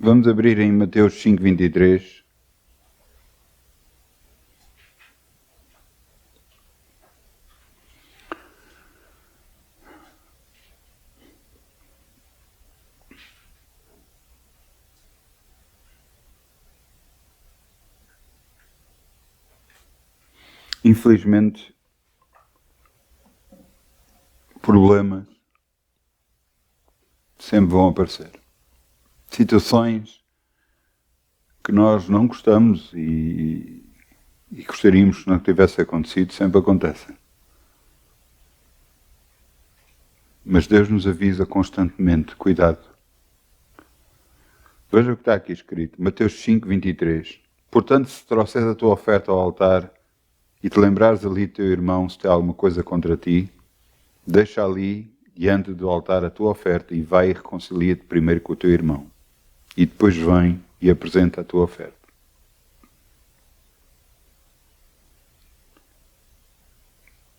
Vamos abrir em Mateus 5:23. Infelizmente, problemas sempre vão aparecer. Situações que nós não gostamos e gostaríamos que não tivesse acontecido, sempre acontecem. Mas Deus nos avisa constantemente, cuidado. Veja o que está aqui escrito, Mateus 5:23. Portanto, se trouxeres a tua oferta ao altar e te lembrares ali teu irmão se tem alguma coisa contra ti, deixa ali diante do altar a tua oferta e vai e reconcilia-te primeiro com o teu irmão. E depois vem e apresenta a tua oferta.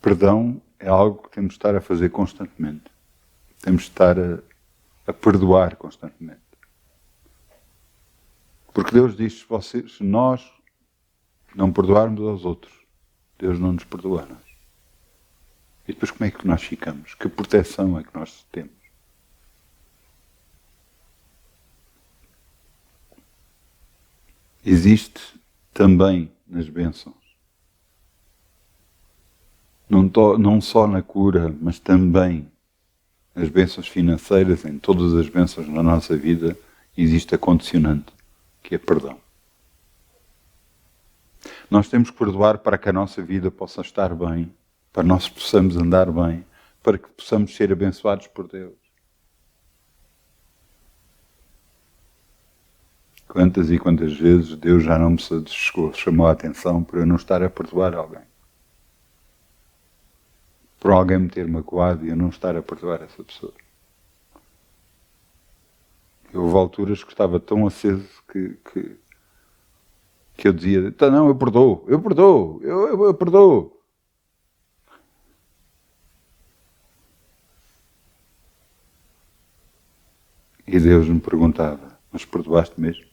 Perdão é algo que temos de estar a fazer constantemente. Temos de estar a perdoar constantemente. Porque Deus diz, se nós não perdoarmos aos outros, Deus não nos perdoa a nós. E depois como é que nós ficamos? Que proteção é que nós temos? Existe também nas bênçãos. Não só na cura, mas também nas bênçãos financeiras, em todas as bênçãos na nossa vida, existe a condicionante, que é perdão. Nós temos que perdoar para que a nossa vida possa estar bem, para que nós possamos andar bem, para que possamos ser abençoados por Deus. Quantas e quantas vezes Deus já não me chamou a atenção por eu não estar a perdoar alguém. Por alguém me ter magoado e eu não estar a perdoar essa pessoa. Houve alturas que estava tão aceso que eu dizia, não, eu perdoo. E Deus me perguntava, mas perdoaste mesmo?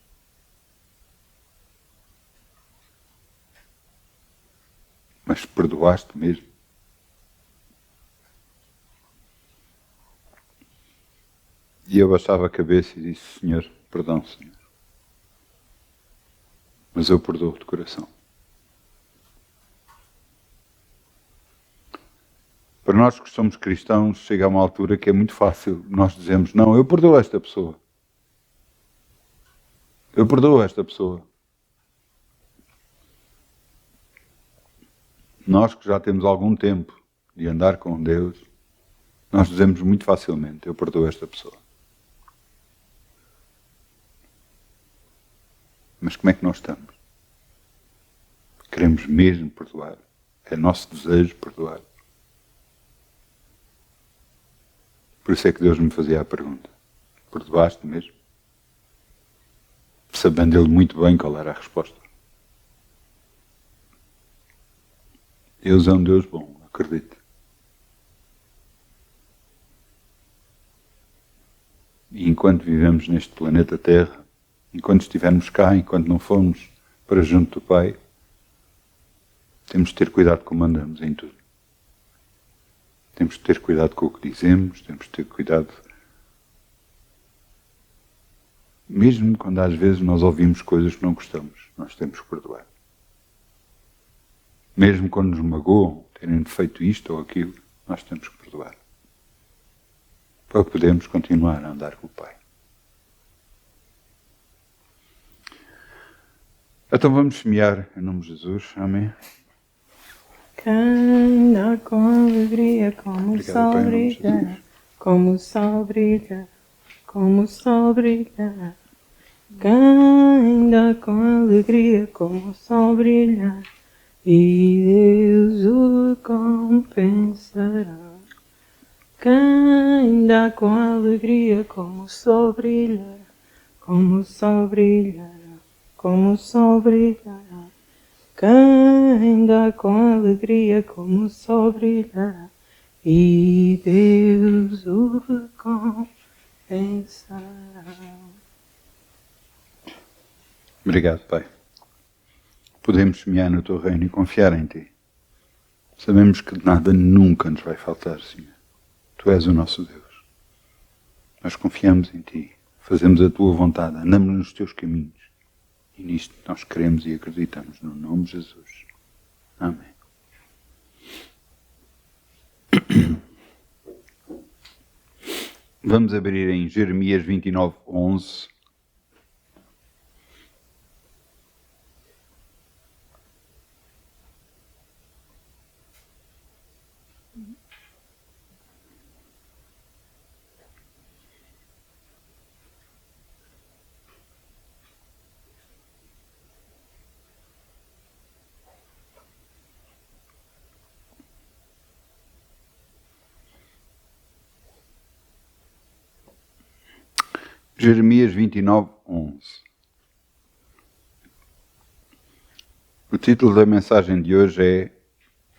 Mas perdoaste mesmo? E eu baixava a cabeça e disse, Senhor, perdão, Senhor. Mas eu perdoo de coração. Para nós que somos cristãos, chega a uma altura que é muito fácil. Nós dizemos, não, eu perdoo esta pessoa. Eu perdoo esta pessoa. Nós que já temos algum tempo de andar com Deus, nós dizemos muito facilmente, eu perdoo esta pessoa. Mas como é que nós estamos? Queremos mesmo perdoar. É nosso desejo perdoar. Por isso é que Deus me fazia a pergunta. Perdoaste mesmo? Sabendo Ele muito bem qual era a resposta. Deus é um Deus bom, acredite. E enquanto vivemos neste planeta Terra, enquanto estivermos cá, enquanto não formos para junto do Pai, temos de ter cuidado como andamos em tudo. Temos de ter cuidado com o que dizemos, temos de ter cuidado. Mesmo quando às vezes nós ouvimos coisas que não gostamos, nós temos que perdoar. Mesmo quando nos magoam, terem feito isto ou aquilo, nós temos que perdoar. Para podermos continuar a andar com o Pai. Então vamos semear em nome de Jesus. Amém. Canta com alegria como o sol brilha, como o sol brilha, como o sol brilha. Canta com alegria como o sol brilha, e Deus o compensará. Canta com alegria como o sol brilha, como o sol brilha, como o sol brilha. Canta com alegria como o sol brilha, e Deus o recompensará. Obrigado, Pai. Podemos semear no Teu reino e confiar em Ti. Sabemos que nada nunca nos vai faltar, Senhor. Tu és o nosso Deus. Nós confiamos em Ti, fazemos a Tua vontade, andamos nos Teus caminhos. E nisto nós queremos e acreditamos, no nome de Jesus. Amém. Vamos abrir em Jeremias 29, 11. Jeremias 29, 11. O título da mensagem de hoje é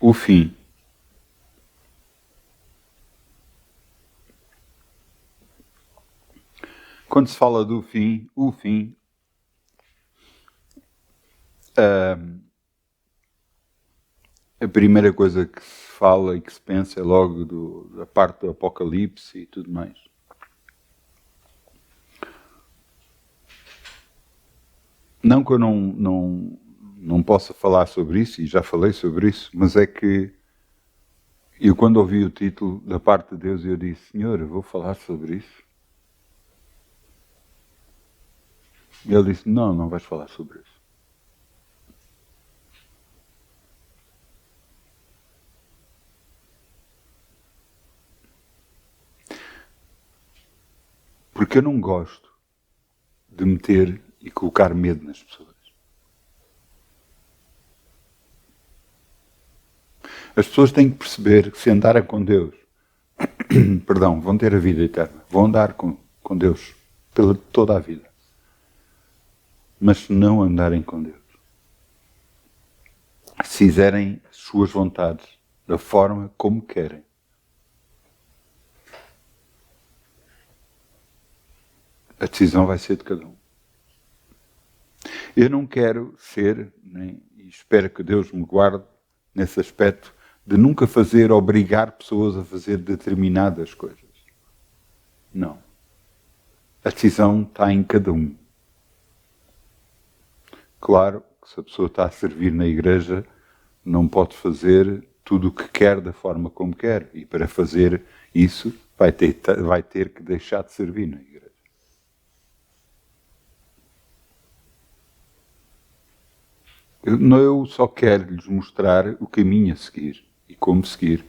O Fim. Quando se fala do fim, o fim, a primeira coisa que se fala e que se pensa é logo da parte do Apocalipse e tudo mais. Não que eu não possa falar sobre isso, e já falei sobre isso, mas é que eu quando ouvi o título da parte de Deus, eu disse, Senhor, eu vou falar sobre isso? E ele disse, não vais falar sobre isso. Porque eu não gosto de meter e colocar medo nas pessoas. As pessoas têm que perceber que se andarem com Deus, perdão, vão ter a vida eterna. Vão andar com Deus pela toda a vida. Mas se não andarem com Deus, se fizerem as suas vontades da forma como querem, a decisão vai ser de cada um. Eu não quero ser, e espero que Deus me guarde nesse aspecto, de nunca obrigar pessoas a fazer determinadas coisas. Não. A decisão está em cada um. Claro que se a pessoa está a servir na igreja, não pode fazer tudo o que quer da forma como quer. E para fazer isso, vai ter que deixar de servir na igreja. Eu só quero lhes mostrar o caminho a seguir e como seguir.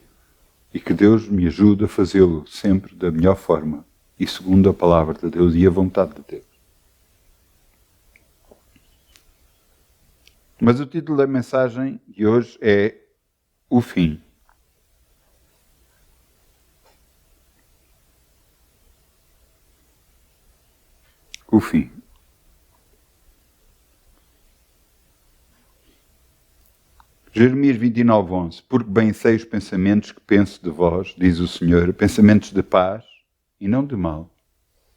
E que Deus me ajude a fazê-lo sempre da melhor forma e segundo a palavra de Deus e a vontade de Deus. Mas o título da mensagem de hoje é O Fim. O fim. Jeremias 29, 11. Porque bem sei os pensamentos que penso de vós, diz o Senhor, pensamentos de paz e não de mal,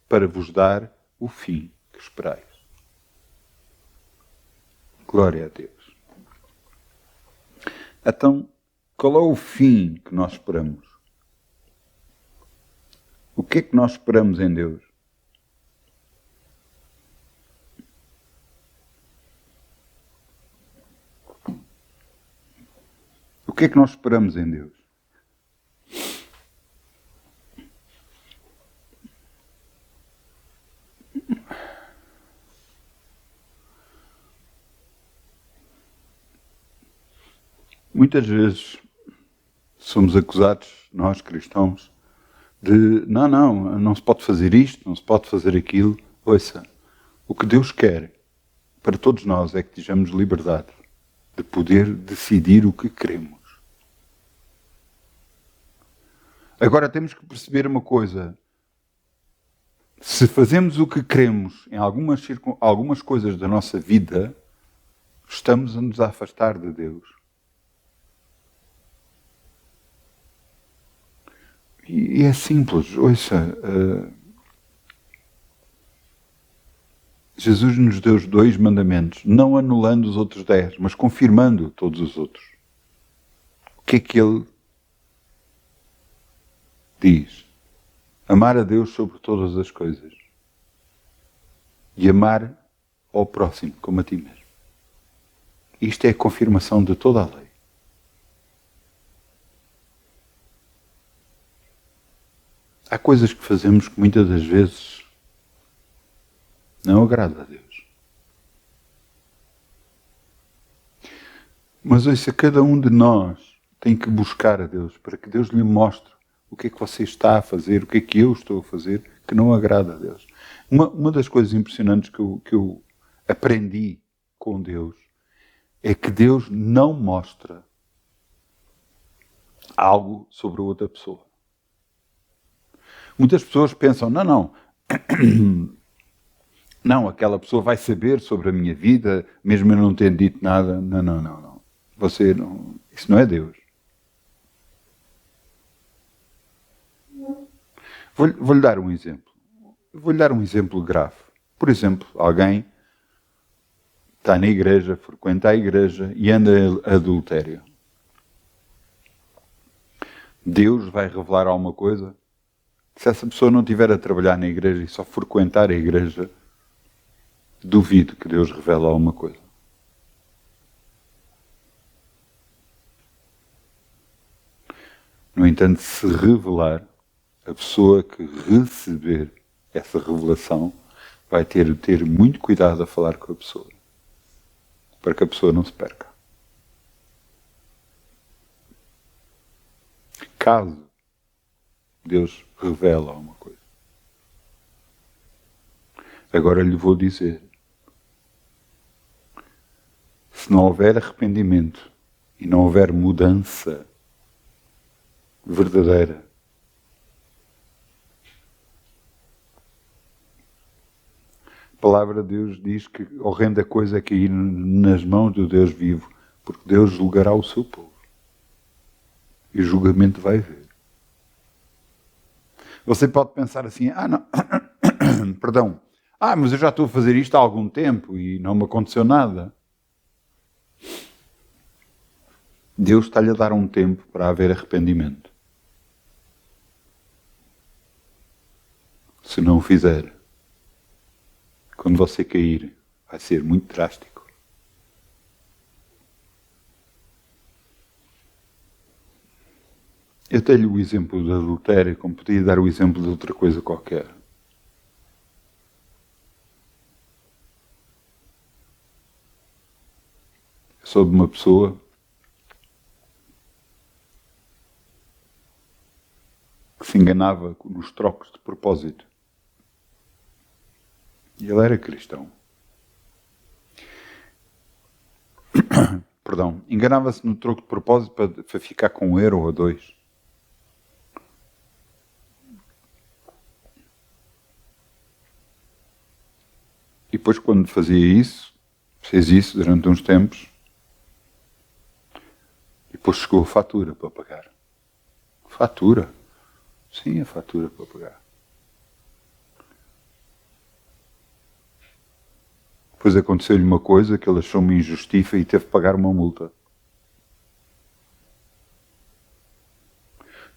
para vos dar o fim que esperais. Glória a Deus. Então, qual é o fim que nós esperamos? O que é que nós esperamos em Deus? O que é que nós esperamos em Deus? Muitas vezes somos acusados, nós cristãos, de não se pode fazer isto, não se pode fazer aquilo. Ouça, o que Deus quer para todos nós é que tejamos liberdade de poder decidir o que queremos. Agora temos que perceber uma coisa. Se fazemos o que queremos em algumas coisas da nossa vida, estamos a nos afastar de Deus. E é simples, ouça. Jesus nos deu os 2 mandamentos, não anulando os outros 10, mas confirmando todos os outros. O que é que ele diz? Amar a Deus sobre todas as coisas e amar ao próximo como a ti mesmo. Isto é a confirmação de toda a lei. Há coisas que fazemos que muitas das vezes não agrada a Deus. Mas ouça, cada um de nós tem que buscar a Deus para que Deus lhe mostre o que é que você está a fazer, o que é que eu estou a fazer que não agrada a Deus. Uma das coisas impressionantes que eu aprendi com Deus é que Deus não mostra algo sobre a outra pessoa. Muitas pessoas pensam, não, aquela pessoa vai saber sobre a minha vida, mesmo eu não tendo dito nada. Não. Você não, isso não é Deus. Vou-lhe dar um exemplo. Vou-lhe dar um exemplo grave. Por exemplo, alguém está na igreja, frequenta a igreja e anda em adultério. Deus vai revelar alguma coisa? Se essa pessoa não estiver a trabalhar na igreja e só frequentar a igreja, duvido que Deus revele alguma coisa. No entanto, se revelar, a pessoa que receber essa revelação vai ter muito cuidado a falar com a pessoa, para que a pessoa não se perca. Caso Deus revele alguma coisa. Agora lhe vou dizer, se não houver arrependimento e não houver mudança verdadeira, a palavra de Deus diz que horrenda coisa é cair nas mãos do Deus vivo, porque Deus julgará o seu povo. E o julgamento vai vir. Você pode pensar assim, não, perdão, mas eu já estou a fazer isto há algum tempo e não me aconteceu nada. Deus está-lhe a dar um tempo para haver arrependimento. Se não o fizer, quando você cair, vai ser muito drástico. Eu tenho o exemplo do adultério, como podia dar o exemplo de outra coisa qualquer. Eu sou de uma pessoa que se enganava nos trocos de propósito. E ele era cristão. Perdão, enganava-se no troco de propósito para ficar com €1 ou €2. E depois, quando fazia isso, fez isso durante uns tempos, e depois chegou a fatura para pagar. Fatura? Sim, a fatura para pagar. Depois aconteceu-lhe uma coisa que ele achou uma injustiça e teve que pagar uma multa.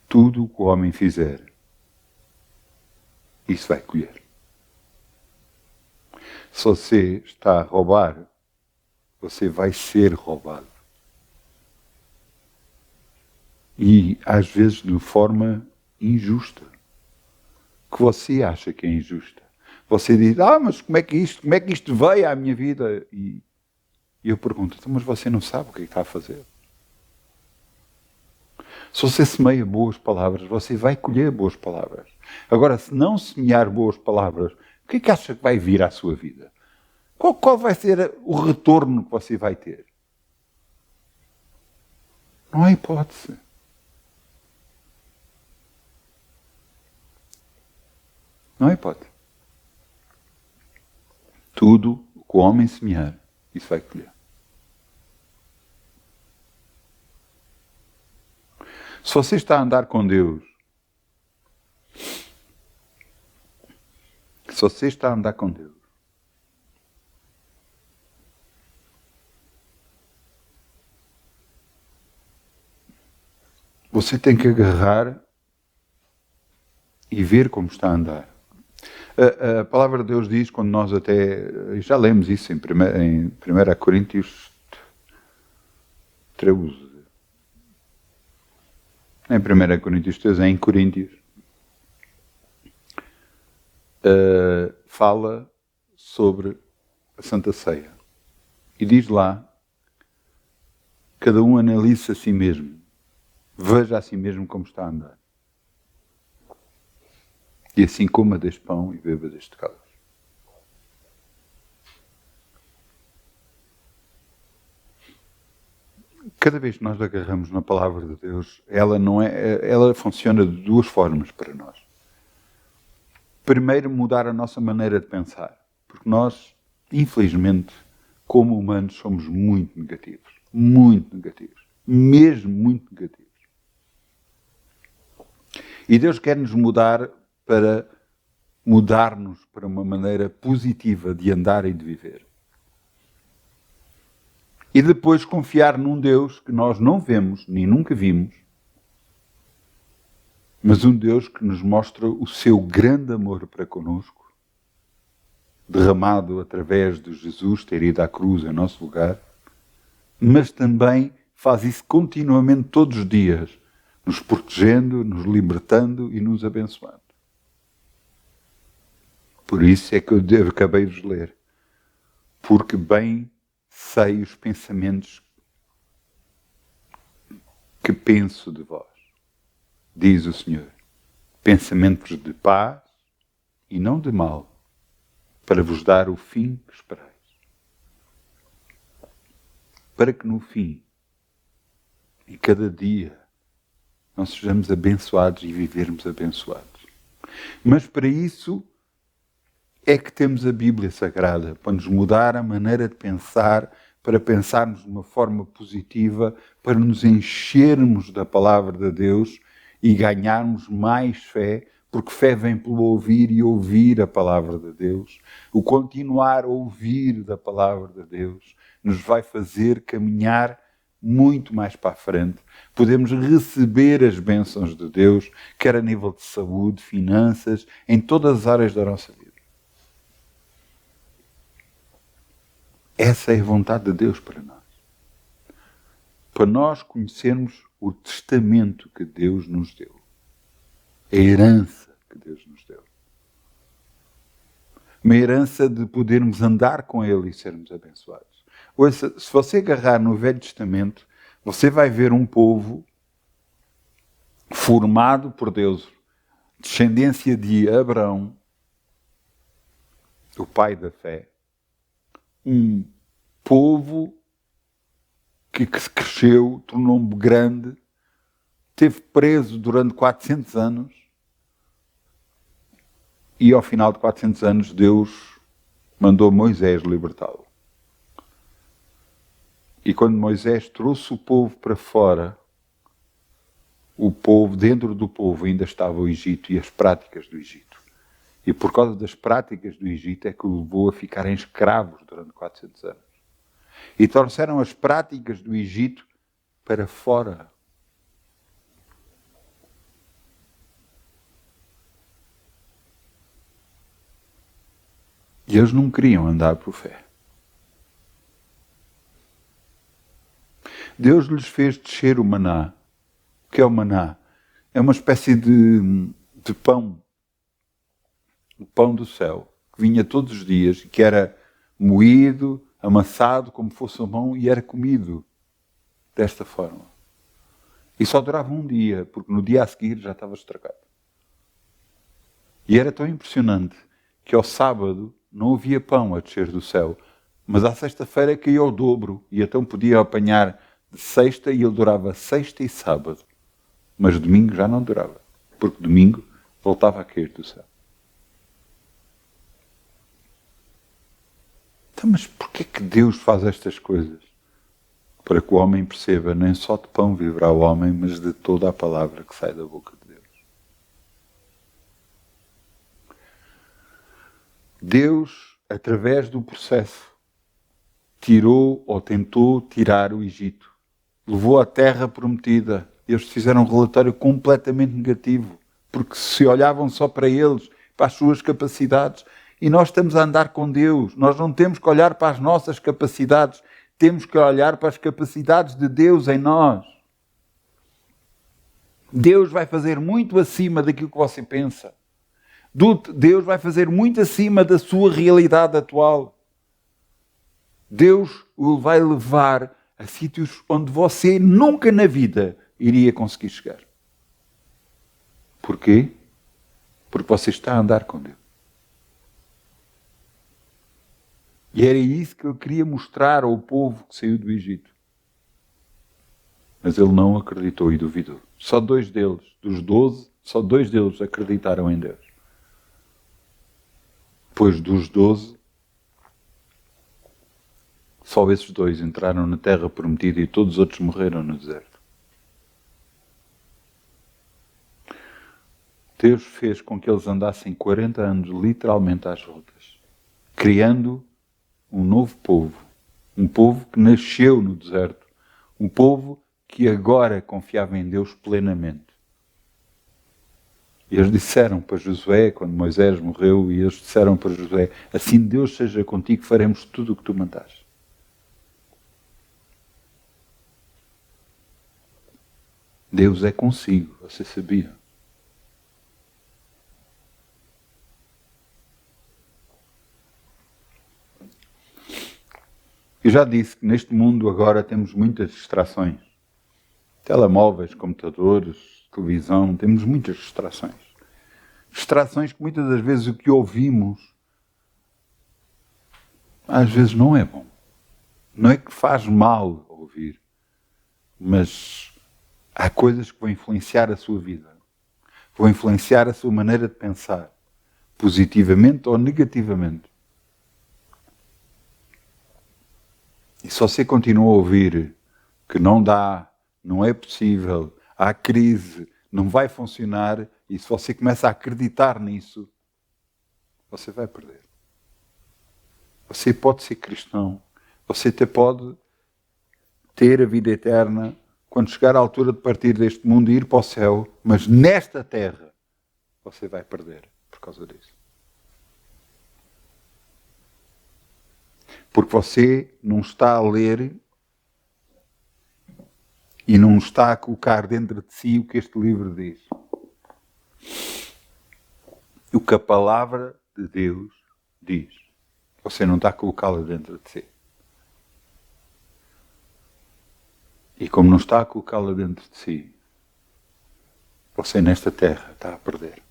Tudo o que o homem fizer, isso vai colher. Se você está a roubar, você vai ser roubado. E às vezes de forma injusta. Que você acha que é injusta. Você diz, mas como é que isto veio à minha vida? E eu pergunto, mas você não sabe o que está a fazer. Se você semeia boas palavras, você vai colher boas palavras. Agora, se não semear boas palavras, o que é que acha que vai vir à sua vida? Qual vai ser o retorno que você vai ter? Não há hipótese. Não há hipótese. Tudo o que o homem semear, isso vai colher. Se você está a andar com Deus, você tem que agarrar e ver como está a andar. A palavra de Deus diz, quando nós até, já lemos isso em 1 Coríntios 13, em 1 Coríntios 13, em Coríntios, fala sobre a Santa Ceia. E diz lá, cada um analisa a si mesmo, veja a si mesmo como está a andar. E assim coma deste pão e beba deste cálice. Cada vez que nós agarramos na palavra de Deus, ela funciona de duas formas para nós. Primeiro, mudar a nossa maneira de pensar. Porque nós, infelizmente, como humanos, somos muito negativos. Muito negativos. Mesmo muito negativos. E Deus quer nos mudar para mudar-nos para uma maneira positiva de andar e de viver. E depois confiar num Deus que nós não vemos, nem nunca vimos, mas um Deus que nos mostra o seu grande amor para conosco, derramado através de Jesus ter ido à cruz em nosso lugar, mas também faz isso continuamente todos os dias, nos protegendo, nos libertando e nos abençoando. Por isso é que eu acabei de ler. Porque bem sei os pensamentos que penso de vós, diz o Senhor. Pensamentos de paz e não de mal, para vos dar o fim que esperais. Para que no fim, em cada dia, nós sejamos abençoados e vivermos abençoados. Mas para isso é que temos a Bíblia Sagrada, para nos mudar a maneira de pensar, para pensarmos de uma forma positiva, para nos enchermos da palavra de Deus e ganharmos mais fé, porque fé vem pelo ouvir e ouvir a palavra de Deus. O continuar a ouvir da palavra de Deus nos vai fazer caminhar muito mais para a frente. Podemos receber as bênçãos de Deus, quer a nível de saúde, finanças, em todas as áreas da nossa vida. Essa é a vontade de Deus para nós. Para nós conhecermos o testamento que Deus nos deu. A herança que Deus nos deu. Uma herança de podermos andar com Ele e sermos abençoados. Ouça, se você agarrar no Velho Testamento, você vai ver um povo formado por Deus, descendência de Abraão, o pai da fé, um povo que cresceu, tornou-me grande, esteve preso durante 400 anos e ao final de 400 anos Deus mandou Moisés libertá-lo. E quando Moisés trouxe o povo para fora, o povo, dentro do povo ainda estava o Egito e as práticas do Egito. E por causa das práticas do Egito é que o levou a ficarem escravos durante 400 anos. E trouxeram as práticas do Egito para fora. E eles não queriam andar por fé. Deus lhes fez descer o maná. O que é o maná? É uma espécie de pão. O pão do céu, que vinha todos os dias, que era moído, amassado como fosse a mão e era comido desta forma. E só durava um dia, porque no dia a seguir já estava estragado. E era tão impressionante que ao sábado não havia pão a descer do céu, mas à sexta-feira caía ao dobro, e então podia apanhar de sexta e ele durava sexta e sábado. Mas domingo já não durava, porque domingo voltava a cair do céu. Então, mas porquê que Deus faz estas coisas? Para que o homem perceba, nem só de pão viverá o homem, mas de toda a palavra que sai da boca de Deus. Deus, através do processo, tirou ou tentou tirar o Egito. Levou à terra prometida, eles fizeram um relatório completamente negativo, porque se olhavam só para eles, para as suas capacidades. E nós estamos a andar com Deus. Nós não temos que olhar para as nossas capacidades, temos que olhar para as capacidades de Deus em nós. Deus vai fazer muito acima daquilo que você pensa. Deus vai fazer muito acima da sua realidade atual. Deus o vai levar a sítios onde você nunca na vida iria conseguir chegar. Porquê? Porque você está a andar com Deus. E era isso que eu queria mostrar ao povo que saiu do Egito. Mas ele não acreditou e duvidou. Só 2 deles, dos 12, só 2 deles acreditaram em Deus. Depois dos 12, só esses 2 entraram na terra prometida e todos os outros morreram no deserto. Deus fez com que eles andassem 40 anos literalmente às voltas, criando um novo povo, um povo que nasceu no deserto, um povo que agora confiava em Deus plenamente. E eles disseram para Josué, quando Moisés morreu, e eles disseram para Josué: assim Deus seja contigo, faremos tudo o que tu mandares. Deus é consigo, você sabia? Eu já disse que neste mundo agora temos muitas distrações. Telemóveis, computadores, televisão, temos muitas distrações. Distrações que muitas das vezes o que ouvimos às vezes não é bom. Não é que faz mal ouvir, mas há coisas que vão influenciar a sua vida, vão influenciar a sua maneira de pensar, positivamente ou negativamente. E se você continua a ouvir que não dá, não é possível, há crise, não vai funcionar, e se você começa a acreditar nisso, você vai perder. Você pode ser cristão, você até pode ter a vida eterna quando chegar à altura de partir deste mundo e ir para o céu, mas nesta terra você vai perder por causa disso. Porque você não está a ler e não está a colocar dentro de si o que este livro diz. O que a palavra de Deus diz. Você não está a colocá-la dentro de si. E como não está a colocá-la dentro de si, você nesta terra está a perder.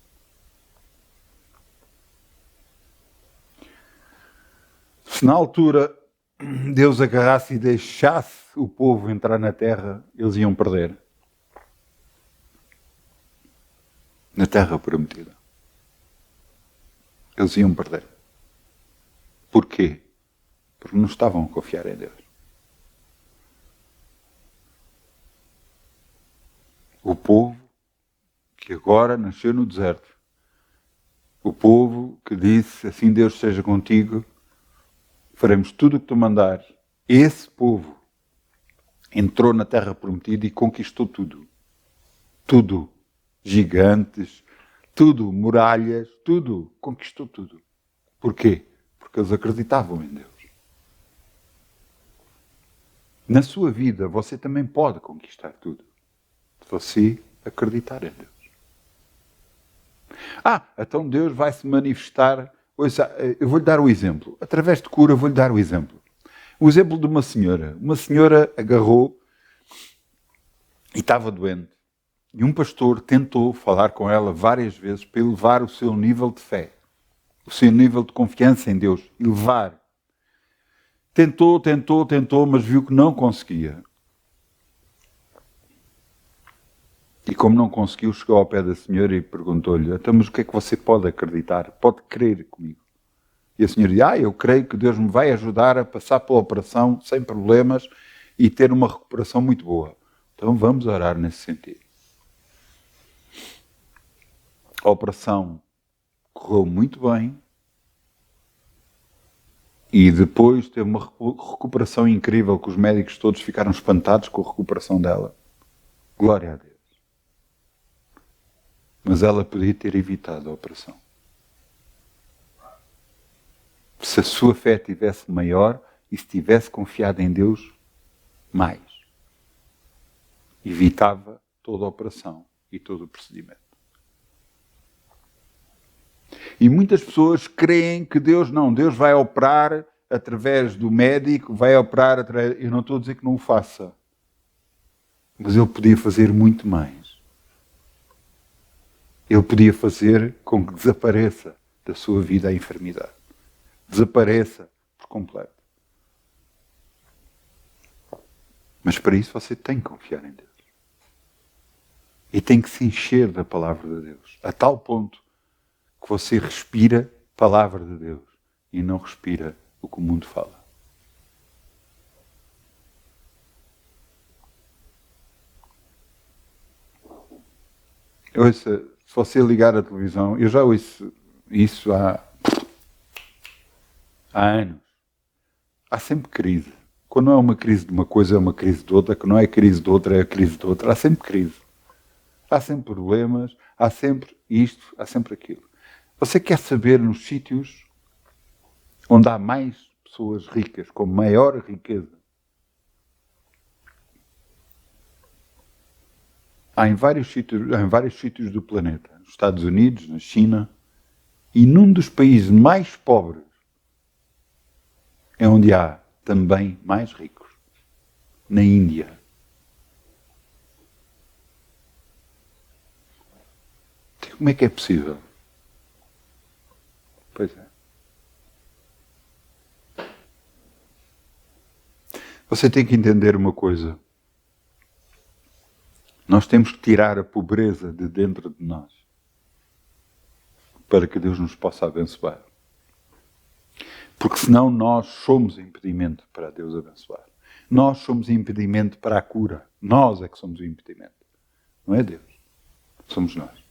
Se na altura Deus agarrasse e deixasse o povo entrar na terra, eles iam perder. Na terra prometida. Eles iam perder. Porquê? Porque não estavam a confiar em Deus. O povo que agora nasceu no deserto. O povo que disse, assim Deus seja contigo, faremos tudo o que tu mandares. Esse povo entrou na terra prometida e conquistou tudo. Tudo. Gigantes, tudo. Muralhas, tudo. Conquistou tudo. Porquê? Porque eles acreditavam em Deus. Na sua vida, você também pode conquistar tudo. Se você acreditar em Deus. Então Deus vai se manifestar. Eu vou-lhe dar o exemplo. Através de cura, eu vou-lhe dar o exemplo. O exemplo de uma senhora. Uma senhora agarrou e estava doente. E um pastor tentou falar com ela várias vezes para elevar o seu nível de fé. O seu nível de confiança em Deus. Elevar. Tentou, mas viu que não conseguia. E como não conseguiu, chegou ao pé da senhora e perguntou-lhe: então, mas o que é que você pode acreditar? Pode crer comigo? E a senhora disse: eu creio que Deus me vai ajudar a passar pela operação sem problemas e ter uma recuperação muito boa. Então vamos orar nesse sentido. A operação correu muito bem e depois teve uma recuperação incrível que os médicos todos ficaram espantados com a recuperação dela. Glória a Deus. Mas ela podia ter evitado a operação. Se a sua fé tivesse maior e se tivesse confiado em Deus mais, evitava toda a operação e todo o procedimento. E muitas pessoas creem que Deus vai operar através do médico, vai operar através... Eu não estou a dizer que não o faça. Mas Ele podia fazer muito mais. Ele podia fazer com que desapareça da sua vida a enfermidade. Desapareça por completo. Mas para isso você tem que confiar em Deus. E tem que se encher da palavra de Deus. A tal ponto que você respira a palavra de Deus e não respira o que o mundo fala. Ouça, se você ligar a televisão, eu já ouço isso há anos. Há sempre crise. Quando não é uma crise de uma coisa, é uma crise de outra. Quando não é crise de outra, é a crise de outra. Há sempre crise. Há sempre problemas. Há sempre isto, há sempre aquilo. Você quer saber nos sítios onde há mais pessoas ricas, com maior riqueza? Há em vários sítios do planeta. Nos Estados Unidos, na China. E num dos países mais pobres é onde há também mais ricos. Na Índia. Como é que é possível? Pois é. Você tem que entender uma coisa. Nós temos que tirar a pobreza de dentro de nós para que Deus nos possa abençoar. Porque senão nós somos impedimento para Deus abençoar. Nós somos impedimento para a cura. Nós é que somos o impedimento. Não é Deus. Somos nós.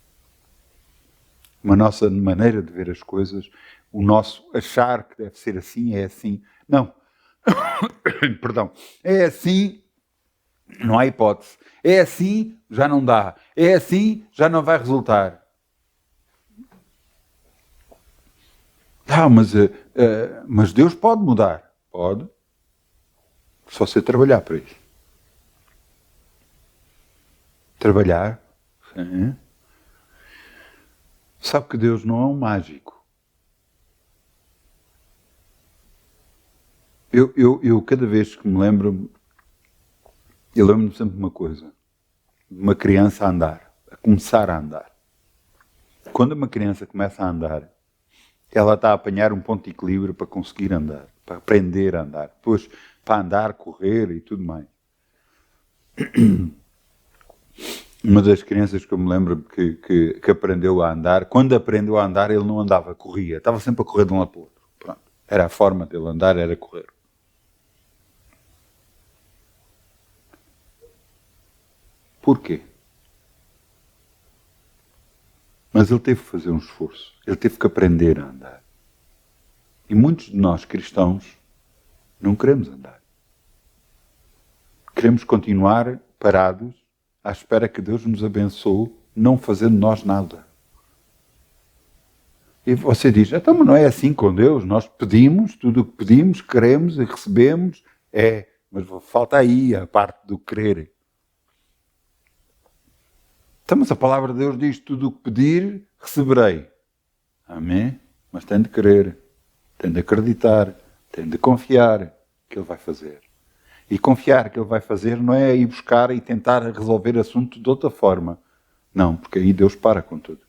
Uma nossa maneira de ver as coisas, o nosso achar que deve ser assim, é assim. Não. Perdão. É assim, não há hipótese. É assim, já não dá. É assim, já não vai resultar. Mas Deus pode mudar. Pode. Se você trabalhar para isso. Trabalhar. Sim. Sabe que Deus não é um mágico. Eu cada vez que me lembro, eu lembro-me sempre de uma coisa. De uma criança a andar. A começar a andar. Quando uma criança começa a andar, ela está a apanhar um ponto de equilíbrio para conseguir andar. Para aprender a andar. Depois, para andar, correr e tudo mais. Uma das crianças que eu me lembro que aprendeu a andar, quando aprendeu a andar, ele não andava, corria. Estava sempre a correr de um lado para o outro. Pronto. Era a forma dele andar, era correr. Porquê? Mas ele teve que fazer um esforço. Ele teve que aprender a andar. E muitos de nós, cristãos, não queremos andar. Queremos continuar parados à espera que Deus nos abençoe, não fazendo nós nada. E você diz, então mas não é assim com Deus? Nós pedimos, tudo o que pedimos, queremos e recebemos. É, mas falta aí a parte do querer. Então, mas a palavra de Deus diz, tudo o que pedir, receberei. Amém? Mas tem de querer, tem de acreditar, tem de confiar que Ele vai fazer. E confiar que Ele vai fazer não é ir buscar e tentar resolver assunto de outra forma. Não, porque aí Deus para com tudo.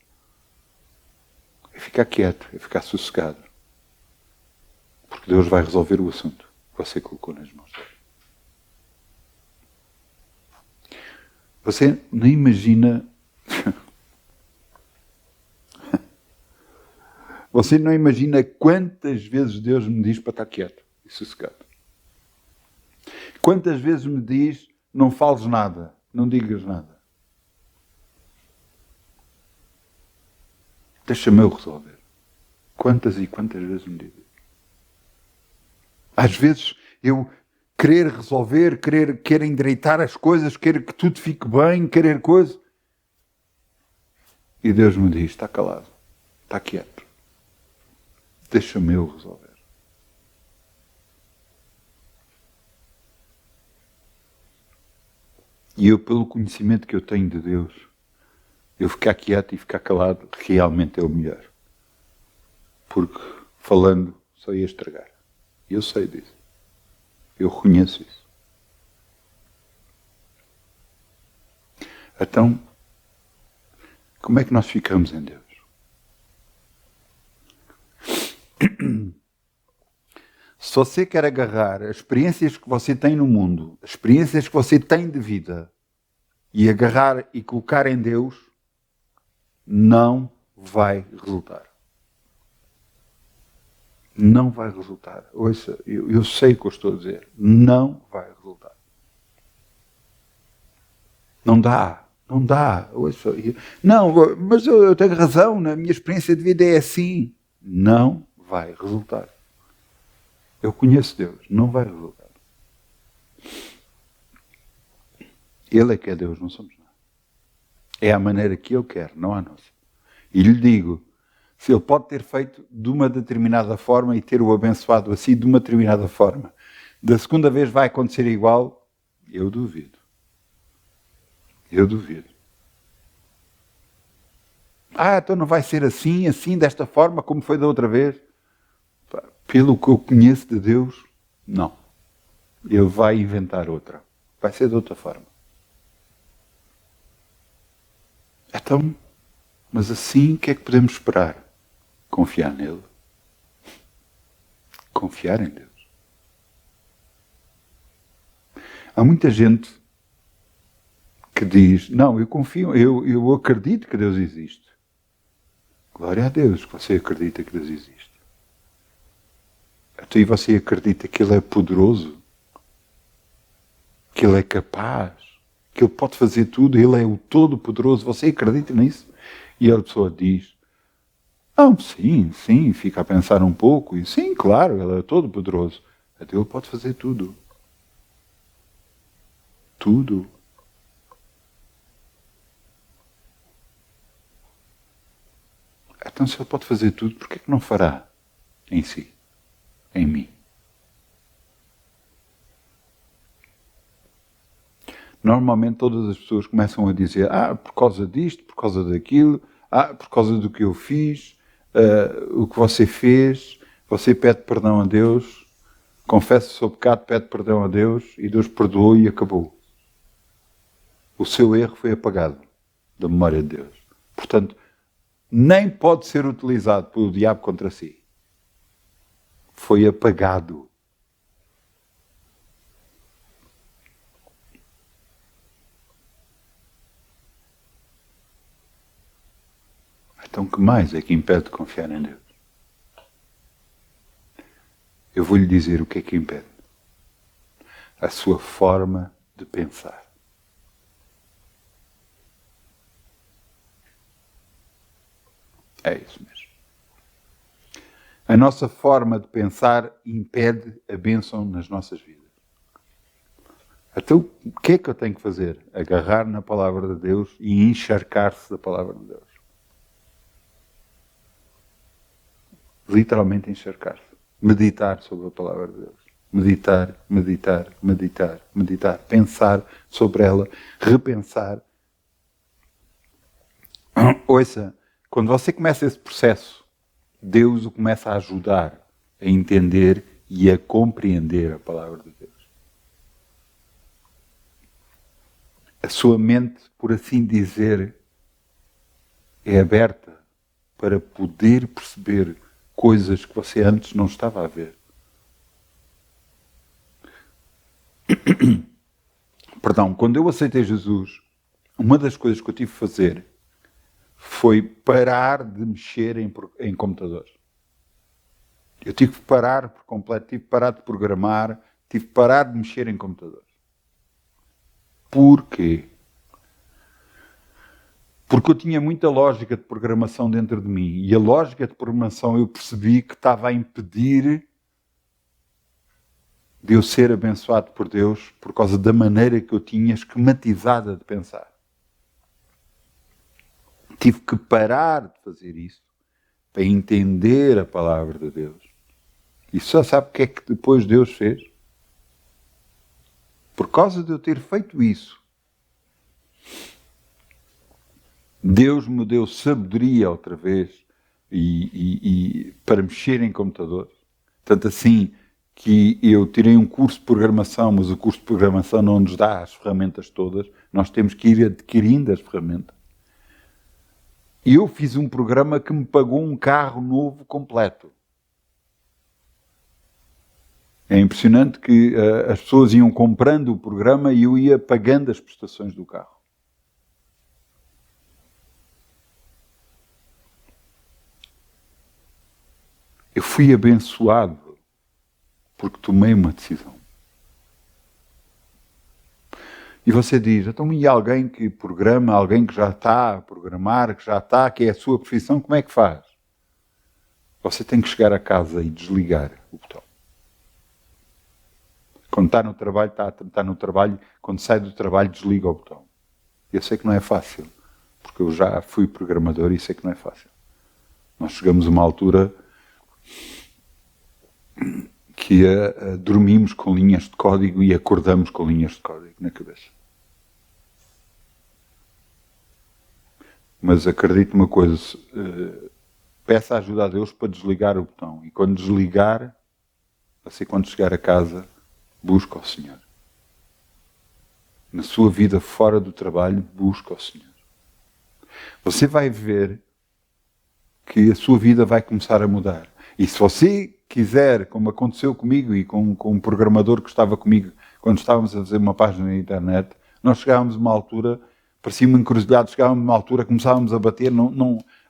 É ficar quieto, é ficar sossegado. Porque Deus vai resolver o assunto que você colocou nas mãos dele. Você não imagina... Você não imagina quantas vezes Deus me diz para estar quieto e sossegado. Quantas vezes me diz, não fales nada, não digas nada. Deixa-me eu resolver. Quantas e quantas vezes me diz. Às vezes eu querer resolver, querer endireitar as coisas, querer que tudo fique bem, querer coisa. E Deus me diz, está calado, está quieto. Deixa-me eu resolver. E eu, pelo conhecimento que eu tenho de Deus, eu ficar quieto e ficar calado realmente é o melhor. Porque falando só ia estragar. Eu sei disso. Eu reconheço isso. Então, como é que nós ficamos em Deus? Se você quer agarrar as experiências que você tem no mundo, as experiências que você tem de vida, e agarrar e colocar em Deus, não vai resultar. Não vai resultar. Ouça, eu sei o que eu estou a dizer. Não vai resultar. Não dá. Não dá. Ouça, não, mas eu tenho razão. Na minha experiência de vida é assim. Não vai resultar. Eu conheço Deus. Não vai resultar. Ele é que é Deus, não somos nós. É a maneira que Ele quer, não a nossa. E lhe digo, se Ele pode ter feito de uma determinada forma e ter-o abençoado assim de uma determinada forma, da segunda vez vai acontecer igual, eu duvido. Eu duvido. Então não vai ser assim, desta forma, como foi da outra vez? Pelo que eu conheço de Deus, não. Ele vai inventar outra. Vai ser de outra forma. Então, mas assim, o que é que podemos esperar? Confiar nele. Confiar em Deus. Há muita gente que diz, não, eu confio, eu acredito que Deus existe. Glória a Deus que você acredita que Deus existe. Então, e você acredita que Ele é poderoso? Que Ele é capaz? Que Ele pode fazer tudo? Ele é o Todo-Poderoso? Você acredita nisso? E a pessoa diz, sim, fica a pensar um pouco. E sim, claro, Ele é Todo-Poderoso. Então Ele pode fazer tudo. Tudo. Então, se Ele pode fazer tudo, por que não fará em si? Em mim? Normalmente todas as pessoas começam a dizer, por causa disto, por causa daquilo, por causa do que eu fiz, o que você fez, você pede perdão a Deus, confessa o seu pecado, pede perdão a Deus, e Deus perdoou e acabou. O seu erro foi apagado da memória de Deus. Portanto, nem pode ser utilizado pelo diabo contra si. Foi apagado. Então, que mais é que impede de confiar em Deus? Eu vou lhe dizer o que é que impede. A sua forma de pensar. É isso mesmo. A nossa forma de pensar impede a bênção nas nossas vidas. Então, o que é que eu tenho que fazer? Agarrar na palavra de Deus e encharcar-se da palavra de Deus. Literalmente encharcar-se. Meditar sobre a palavra de Deus. Meditar. Pensar sobre ela. Repensar. Ouça, quando você começa esse processo, Deus o começa a ajudar a entender e a compreender a palavra de Deus. A sua mente, por assim dizer, é aberta para poder perceber coisas que você antes não estava a ver. Perdão, quando eu aceitei Jesus, uma das coisas que eu tive que fazer foi parar de mexer em computadores. Eu tive que parar por completo, tive que parar de programar, tive que parar de mexer em computadores. Porquê? Porque eu tinha muita lógica de programação dentro de mim. E a lógica de programação eu percebi que estava a impedir de eu ser abençoado por Deus por causa da maneira que eu tinha esquematizada de pensar. Tive que parar de fazer isso para entender a palavra de Deus. E só sabe o que é que depois Deus fez? Por causa de eu ter feito isso, Deus me deu sabedoria outra vez e para mexer em computadores. Tanto assim que eu tirei um curso de programação, mas o curso de programação não nos dá as ferramentas todas. Nós temos que ir adquirindo as ferramentas. E eu fiz um programa que me pagou um carro novo completo. É impressionante que as pessoas iam comprando o programa e eu ia pagando as prestações do carro. Eu fui abençoado porque tomei uma decisão. E você diz, então e alguém que programa, alguém que já está a programar, que é a sua profissão, como é que faz? Você tem que chegar a casa e desligar o botão. Quando está no trabalho, está no trabalho. Quando sai do trabalho, desliga o botão. Eu sei que não é fácil, porque eu já fui programador e sei que não é fácil. Nós chegamos a uma altura que dormimos com linhas de código e acordamos com linhas de código na cabeça. Mas acredite uma coisa, peça ajuda a Deus para desligar o botão. E quando desligar, assim, quando chegar a casa, busca o Senhor. Na sua vida fora do trabalho, busca o Senhor. Você vai ver que a sua vida vai começar a mudar. E se você quiser, como aconteceu comigo e com um programador que estava comigo, quando estávamos a fazer uma página na internet, nós chegávamos a uma altura, parecia-me encruzilhado, chegávamos a uma altura, começávamos a bater,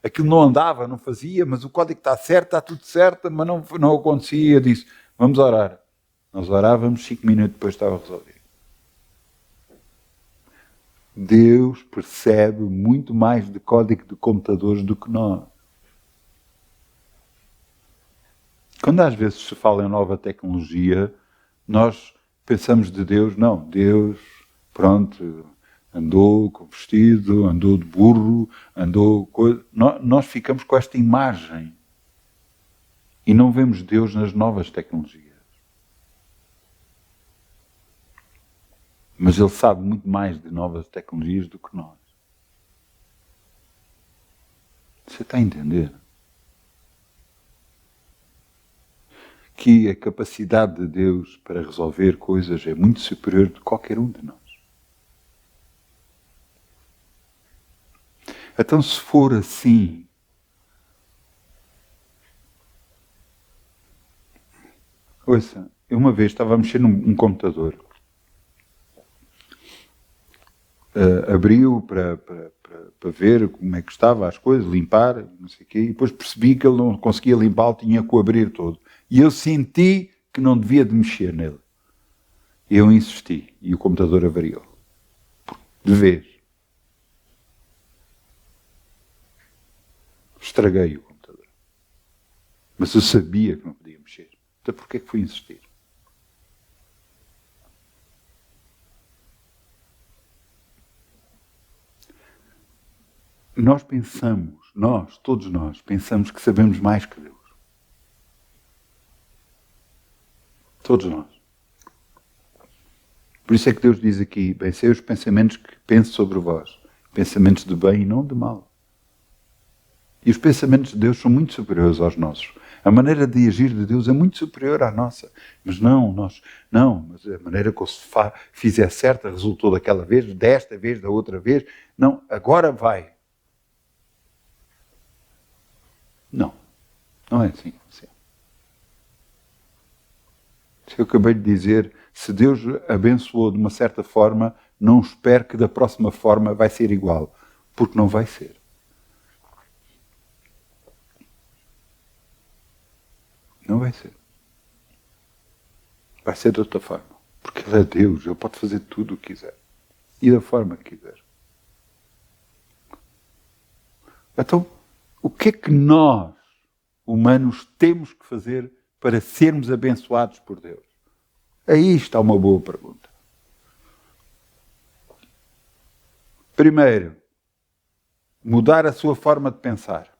aquilo não andava, não fazia, mas o código está certo, está tudo certo, mas não acontecia. Eu disse, vamos orar. Nós orávamos, 5 minutos depois estava resolvido. Deus percebe muito mais de código de computadores do que nós. Quando às vezes se fala em nova tecnologia, nós pensamos de Deus, não, Deus, pronto, andou com vestido, andou de burro, andou... Nós ficamos com esta imagem e não vemos Deus nas novas tecnologias. Mas Ele sabe muito mais de novas tecnologias do que nós. Você está a entender? Que a capacidade de Deus para resolver coisas é muito superior de qualquer um de nós. Então, se for assim, ouça, eu uma vez estava a mexer num computador, abriu para ver como é que estava as coisas, limpar, não sei o quê, e depois percebi que ele não conseguia limpar, tinha que o abrir todo. E eu senti que não devia de mexer nele. Eu insisti e o computador avariou. De vez. Estraguei o computador. Mas eu sabia que não podia mexer. Então porquê que fui insistir? Todos nós, pensamos que sabemos mais que Deus. Todos nós. Por isso é que Deus diz aqui, bem, sei os pensamentos que penso sobre vós, pensamentos de bem e não de mal. E os pensamentos de Deus são muito superiores aos nossos. A maneira de agir de Deus é muito superior à nossa. Mas mas a maneira que eu fizer certa resultou daquela vez, desta vez, da outra vez. Não, agora vai. Não é assim. Eu acabei de dizer, se Deus abençoou de uma certa forma, não espere que da próxima forma vai ser igual, porque não vai ser. Não vai ser. Vai ser de outra forma, porque Ele é Deus, Ele pode fazer tudo o que quiser, e da forma que quiser. Então, o que é que nós, humanos, temos que fazer para sermos abençoados por Deus? Aí está uma boa pergunta. Primeiro, mudar a sua forma de pensar.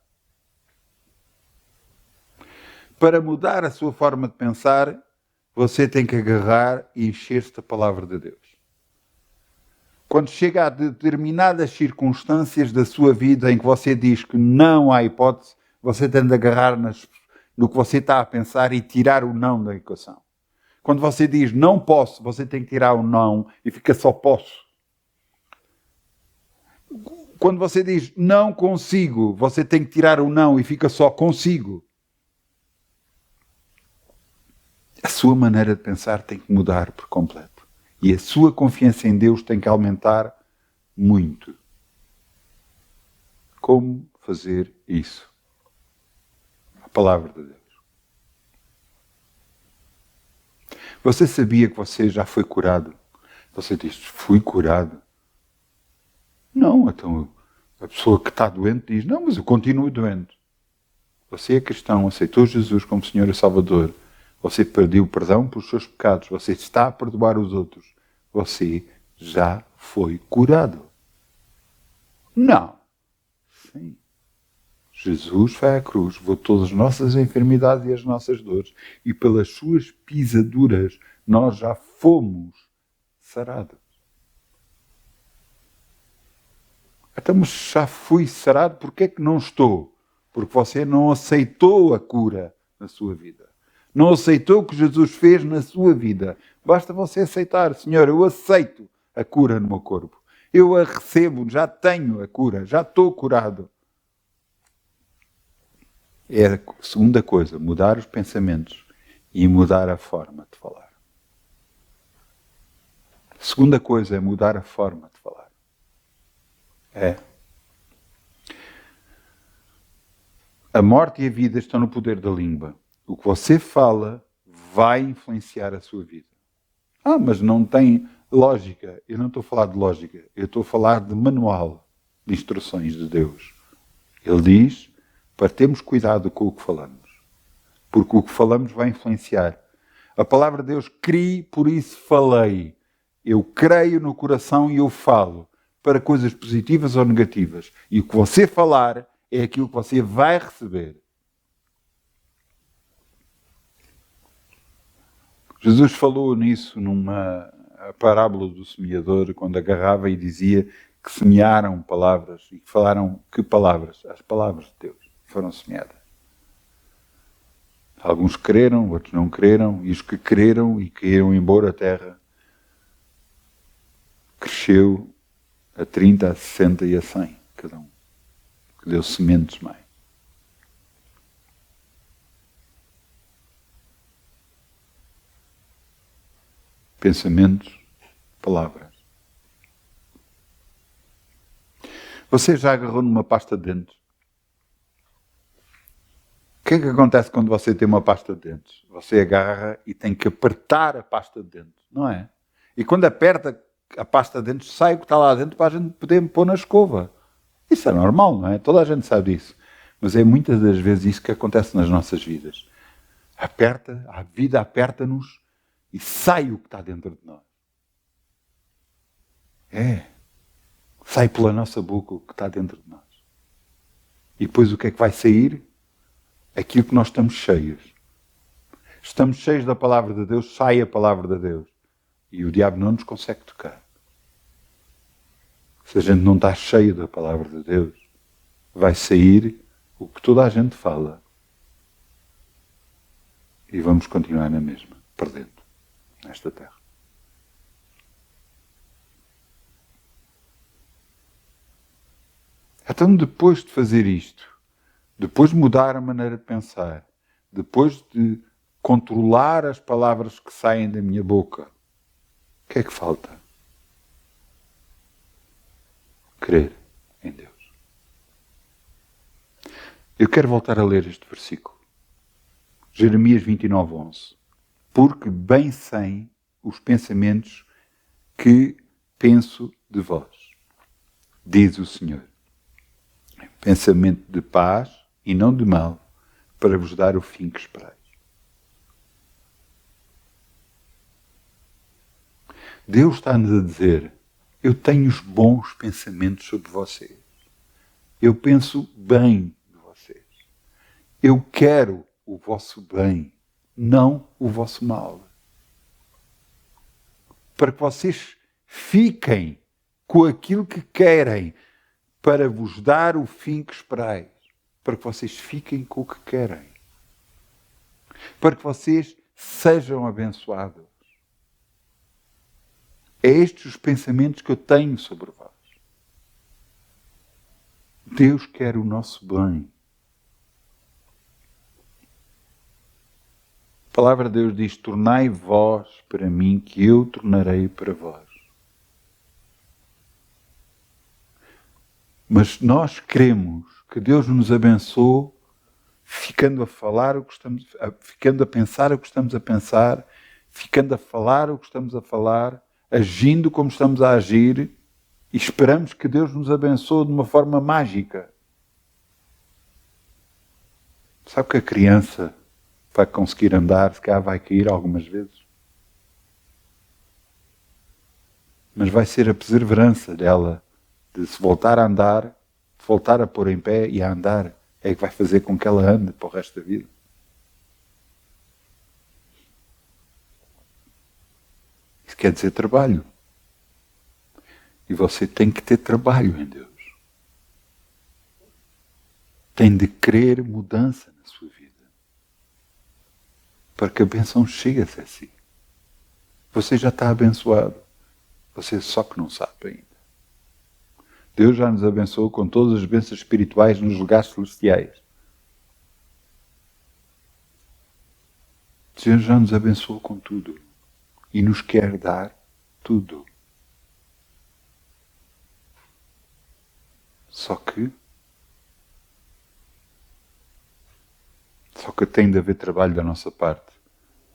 Para mudar a sua forma de pensar, você tem que agarrar e encher-se da palavra de Deus. Quando chega a determinadas circunstâncias da sua vida em que você diz que não há hipótese, você tem de agarrar no que você está a pensar e tirar o não da equação. Quando você diz não posso, você tem que tirar o não e fica só posso. Quando você diz não consigo, você tem que tirar o não e fica só consigo. A sua maneira de pensar tem que mudar por completo. E a sua confiança em Deus tem que aumentar muito. Como fazer isso? A palavra de Deus. Você sabia que você já foi curado? Você diz, fui curado? Não, então a pessoa que está doente diz, não, mas eu continuo doente. Você é cristão, aceitou Jesus como Senhor e Salvador. Você perdeu perdão pelos seus pecados. Você está a perdoar os outros. Você já foi curado. Não. Sim. Jesus foi à cruz, levou todas as nossas enfermidades e as nossas dores. E pelas suas pisaduras nós já fomos sarados. Então, mas já fui sarado, porquê é que não estou? Porque você não aceitou a cura na sua vida. Não aceitou o que Jesus fez na sua vida. Basta você aceitar. Senhor, eu aceito a cura no meu corpo. Eu a recebo, já tenho a cura, já estou curado. É a segunda coisa, mudar os pensamentos e mudar a forma de falar. A segunda coisa é mudar a forma de falar. A morte e a vida estão no poder da língua. O que você fala vai influenciar a sua vida. Mas não tem lógica. Eu não estou a falar de lógica. Eu estou a falar de manual de instruções de Deus. Ele diz para termos cuidado com o que falamos. Porque o que falamos vai influenciar. A palavra de Deus, criei, por isso falei. Eu creio no coração e eu falo para coisas positivas ou negativas. E o que você falar é aquilo que você vai receber. Jesus falou nisso numa parábola do semeador, quando agarrava e dizia que semearam palavras e que falaram que palavras? As palavras de Deus foram semeadas. Alguns creram, outros não creram, e os que creram e caíram em boa terra cresceu a 30, a 60 e a 100, cada um. Que deu sementes mais. Pensamentos, palavras. Você já agarrou numa pasta de dentes? O que é que acontece quando você tem uma pasta de dentes? Você agarra e tem que apertar a pasta de dentes, não é? E quando aperta a pasta de dentes, sai o que está lá dentro para a gente poder pôr na escova. Isso é normal, não é? Toda a gente sabe disso. Mas é muitas das vezes isso que acontece nas nossas vidas. A vida aperta-nos e sai o que está dentro de nós. Sai pela nossa boca o que está dentro de nós. E depois o que é que vai sair? Aquilo que nós estamos cheios. Estamos cheios da palavra de Deus, sai a palavra de Deus. E o diabo não nos consegue tocar. Se a gente não está cheio da palavra de Deus, vai sair o que toda a gente fala. E vamos continuar na mesma, perdendo, nesta terra. Então, depois de fazer isto, depois de mudar a maneira de pensar, depois de controlar as palavras que saem da minha boca, o que é que falta? Crer em Deus. Eu quero voltar a ler este versículo. Jeremias 29:11. Porque bem sei os pensamentos que penso de vós, diz o Senhor. Pensamento de paz e não de mal, para vos dar o fim que esperais. Deus está-nos a dizer, eu tenho os bons pensamentos sobre vocês. Eu penso bem de vocês. Eu quero o vosso bem, não o vosso mal. Para que vocês fiquem com aquilo que querem, para vos dar o fim que esperais. Para que vocês fiquem com o que querem. Para que vocês sejam abençoados. É estes os pensamentos que eu tenho sobre vós. Deus quer o nosso bem. A palavra de Deus diz, tornai vós para mim, que eu tornarei para vós. Mas nós queremos que Deus nos abençoe ficando a falar o que estamos, ficando a pensar o que estamos a pensar, ficando a falar o que estamos a falar, agindo como estamos a agir, e esperamos que Deus nos abençoe de uma forma mágica. Sabe que a criança vai conseguir andar, se calhar vai cair algumas vezes. Mas vai ser a perseverança dela de se voltar a andar, de voltar a pôr em pé e a andar, é que vai fazer com que ela ande para o resto da vida. Isso quer dizer trabalho. E você tem que ter trabalho em Deus. Tem de querer mudança na sua vida. Para que a bênção chegue até si. Você já está abençoado. Você só que não sabe ainda. Deus já nos abençoou com todas as bênçãos espirituais nos lugares celestiais. Deus já nos abençoou com tudo. E nos quer dar tudo. Só que tem de haver trabalho da nossa parte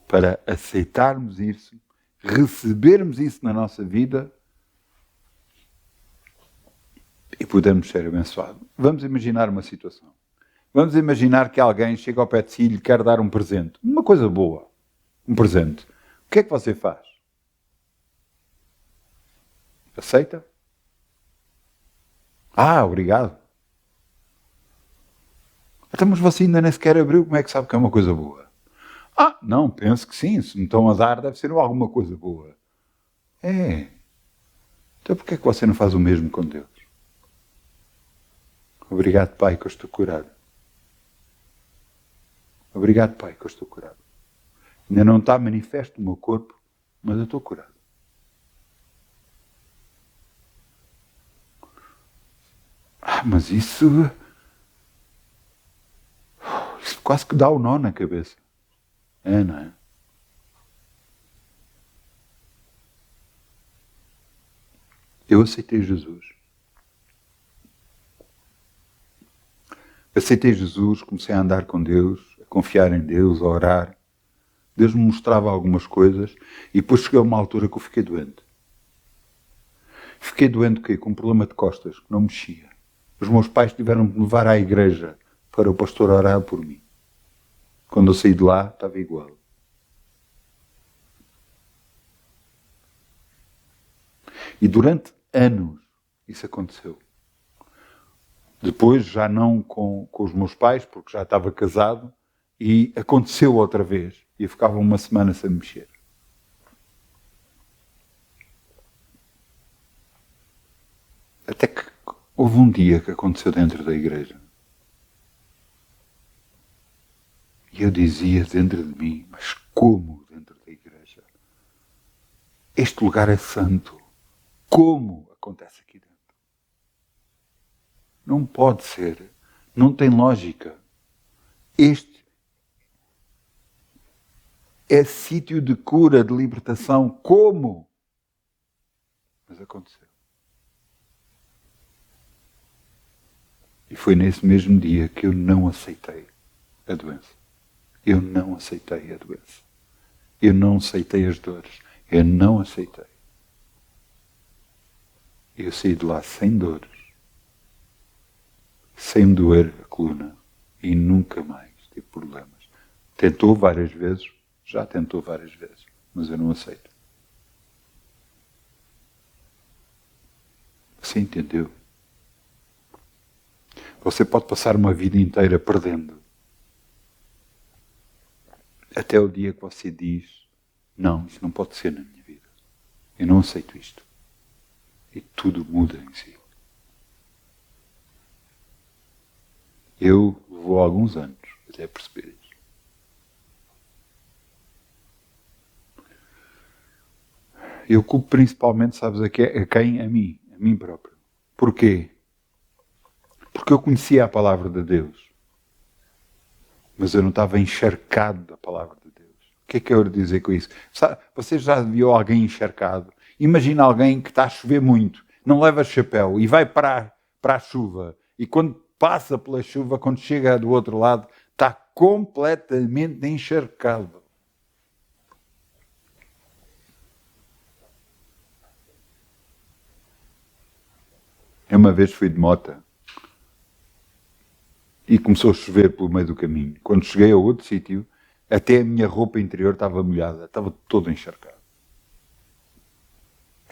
para aceitarmos isso, recebermos isso na nossa vida e podermos ser abençoados. Vamos imaginar uma situação. Vamos imaginar que alguém chega ao pé de si e lhe quer dar um presente. Uma coisa boa. Um presente. O que é que você faz? Aceita? Ah, obrigado. Então, mas você ainda nem sequer abriu, como é que sabe que é uma coisa boa? Ah, não, penso que sim, se me estão a dar deve ser alguma coisa boa. É. Então porquê é que você não faz o mesmo com Deus? Obrigado, Pai, que eu estou curado. Obrigado, Pai, que eu estou curado. Ainda não está manifesto o meu corpo, mas eu estou curado. Ah, mas isso quase que dá o nó na cabeça. É, não é? Eu aceitei Jesus. Aceitei Jesus, comecei a andar com Deus, a confiar em Deus, a orar. Deus me mostrava algumas coisas e depois chegou a uma altura que eu fiquei doente. Fiquei doente com um problema de costas, que não mexia. Os meus pais tiveram de me levar à igreja para o pastor orar por mim. Quando eu saí de lá, estava igual. E durante anos isso aconteceu. Depois, já não com os meus pais, porque já estava casado, e aconteceu outra vez. E eu ficava uma semana sem mexer. Até que houve um dia que aconteceu dentro da igreja. E eu dizia dentro de mim, mas como dentro da igreja? Este lugar é santo. Como acontece aqui dentro? Não pode ser. Não tem lógica. Este é sítio de cura, de libertação. Como? Mas aconteceu. E foi nesse mesmo dia que eu não aceitei a doença. Eu não aceitei a doença. Eu não aceitei as dores. Eu não aceitei. Eu saí de lá sem dores. Sem me doer a coluna. E nunca mais tive problemas. Tentou várias vezes. Já tentou várias vezes. Mas eu não aceito. Você entendeu? Você pode passar uma vida inteira perdendo. Até o dia que você diz, não, isso não pode ser na minha vida. Eu não aceito isto. E tudo muda em si. Eu vou alguns anos até perceber isso. Eu culpo principalmente, sabes, a quem? A mim próprio. Porquê? Porque eu conhecia a palavra de Deus. Mas eu não estava encharcado da palavra de Deus. O que é que eu quero dizer com isso? Sabe, você já viu alguém encharcado? Imagina alguém que está a chover muito, não leva chapéu e vai para a chuva. E quando passa pela chuva, quando chega do outro lado, está completamente encharcado. Eu uma vez fui de mota e começou a chover pelo meio do caminho. Quando cheguei a outro sítio, até a minha roupa interior estava molhada, estava todo encharcado.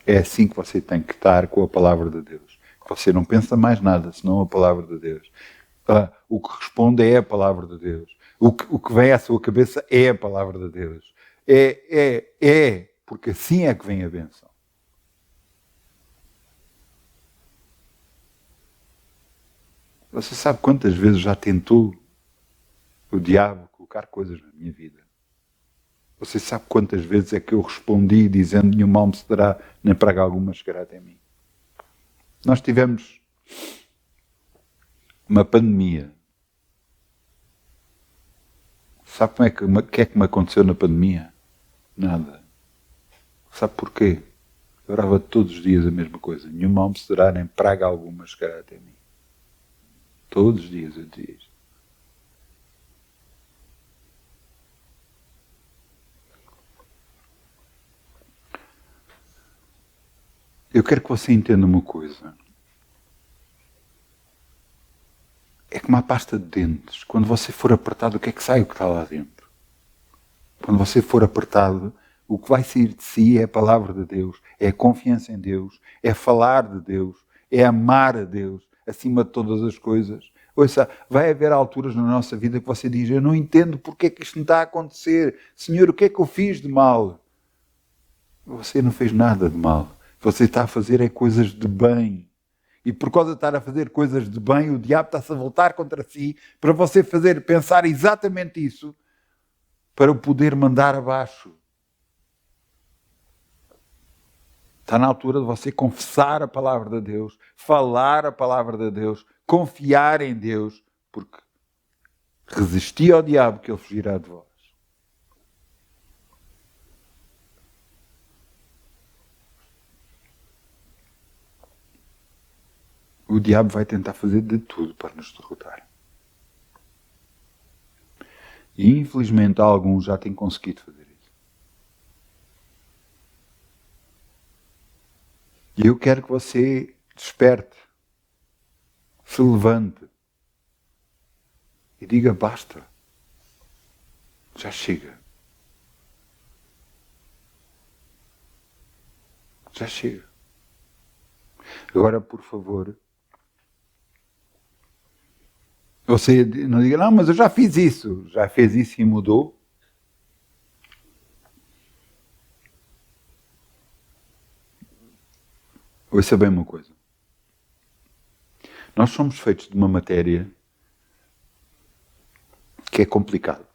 É assim que você tem que estar com a palavra de Deus. Você não pensa mais nada, senão a palavra de Deus. O que responde é a palavra de Deus. O que vem à sua cabeça é a palavra de Deus. Porque assim é que vem a bênção. Você sabe quantas vezes já tentou o diabo colocar coisas na minha vida? Você sabe quantas vezes é que eu respondi dizendo nenhum mal me cederá, nem praga alguma chegará até mim? Nós tivemos uma pandemia. Sabe o que é que me aconteceu na pandemia? Nada. Sabe porquê? Eu orava todos os dias a mesma coisa. Nenhum mal me cederá, nem praga alguma chegará até mim. Todos os dias eu dizia isto. Eu quero que você entenda uma coisa. É como a pasta de dentes. Quando você for apertado, o que é que sai? O que está lá dentro. Quando você for apertado, o que vai sair de si é a palavra de Deus, é a confiança em Deus, é falar de Deus, é amar a Deus, acima de todas as coisas. Ouça, vai haver alturas na nossa vida que você diz, eu não entendo porque é que isto não está a acontecer. Senhor, o que é que eu fiz de mal? Você não fez nada de mal. Você está a fazer é coisas de bem. E por causa de estar a fazer coisas de bem, o diabo está-se a voltar contra si para você pensar exatamente isso, para o poder mandar abaixo. Está na altura de você confessar a palavra de Deus, falar a palavra de Deus, confiar em Deus, porque resistir ao diabo que ele fugirá de vós. O diabo vai tentar fazer de tudo para nos derrotar. E infelizmente alguns já têm conseguido fazer isso. E eu quero que você desperte, se levante e diga basta. Já chega. Já chega. Agora, por favor, você não diga, não, mas eu já fiz isso. Já fez isso e mudou? Ouça bem uma coisa. Nós somos feitos de uma matéria que é complicada.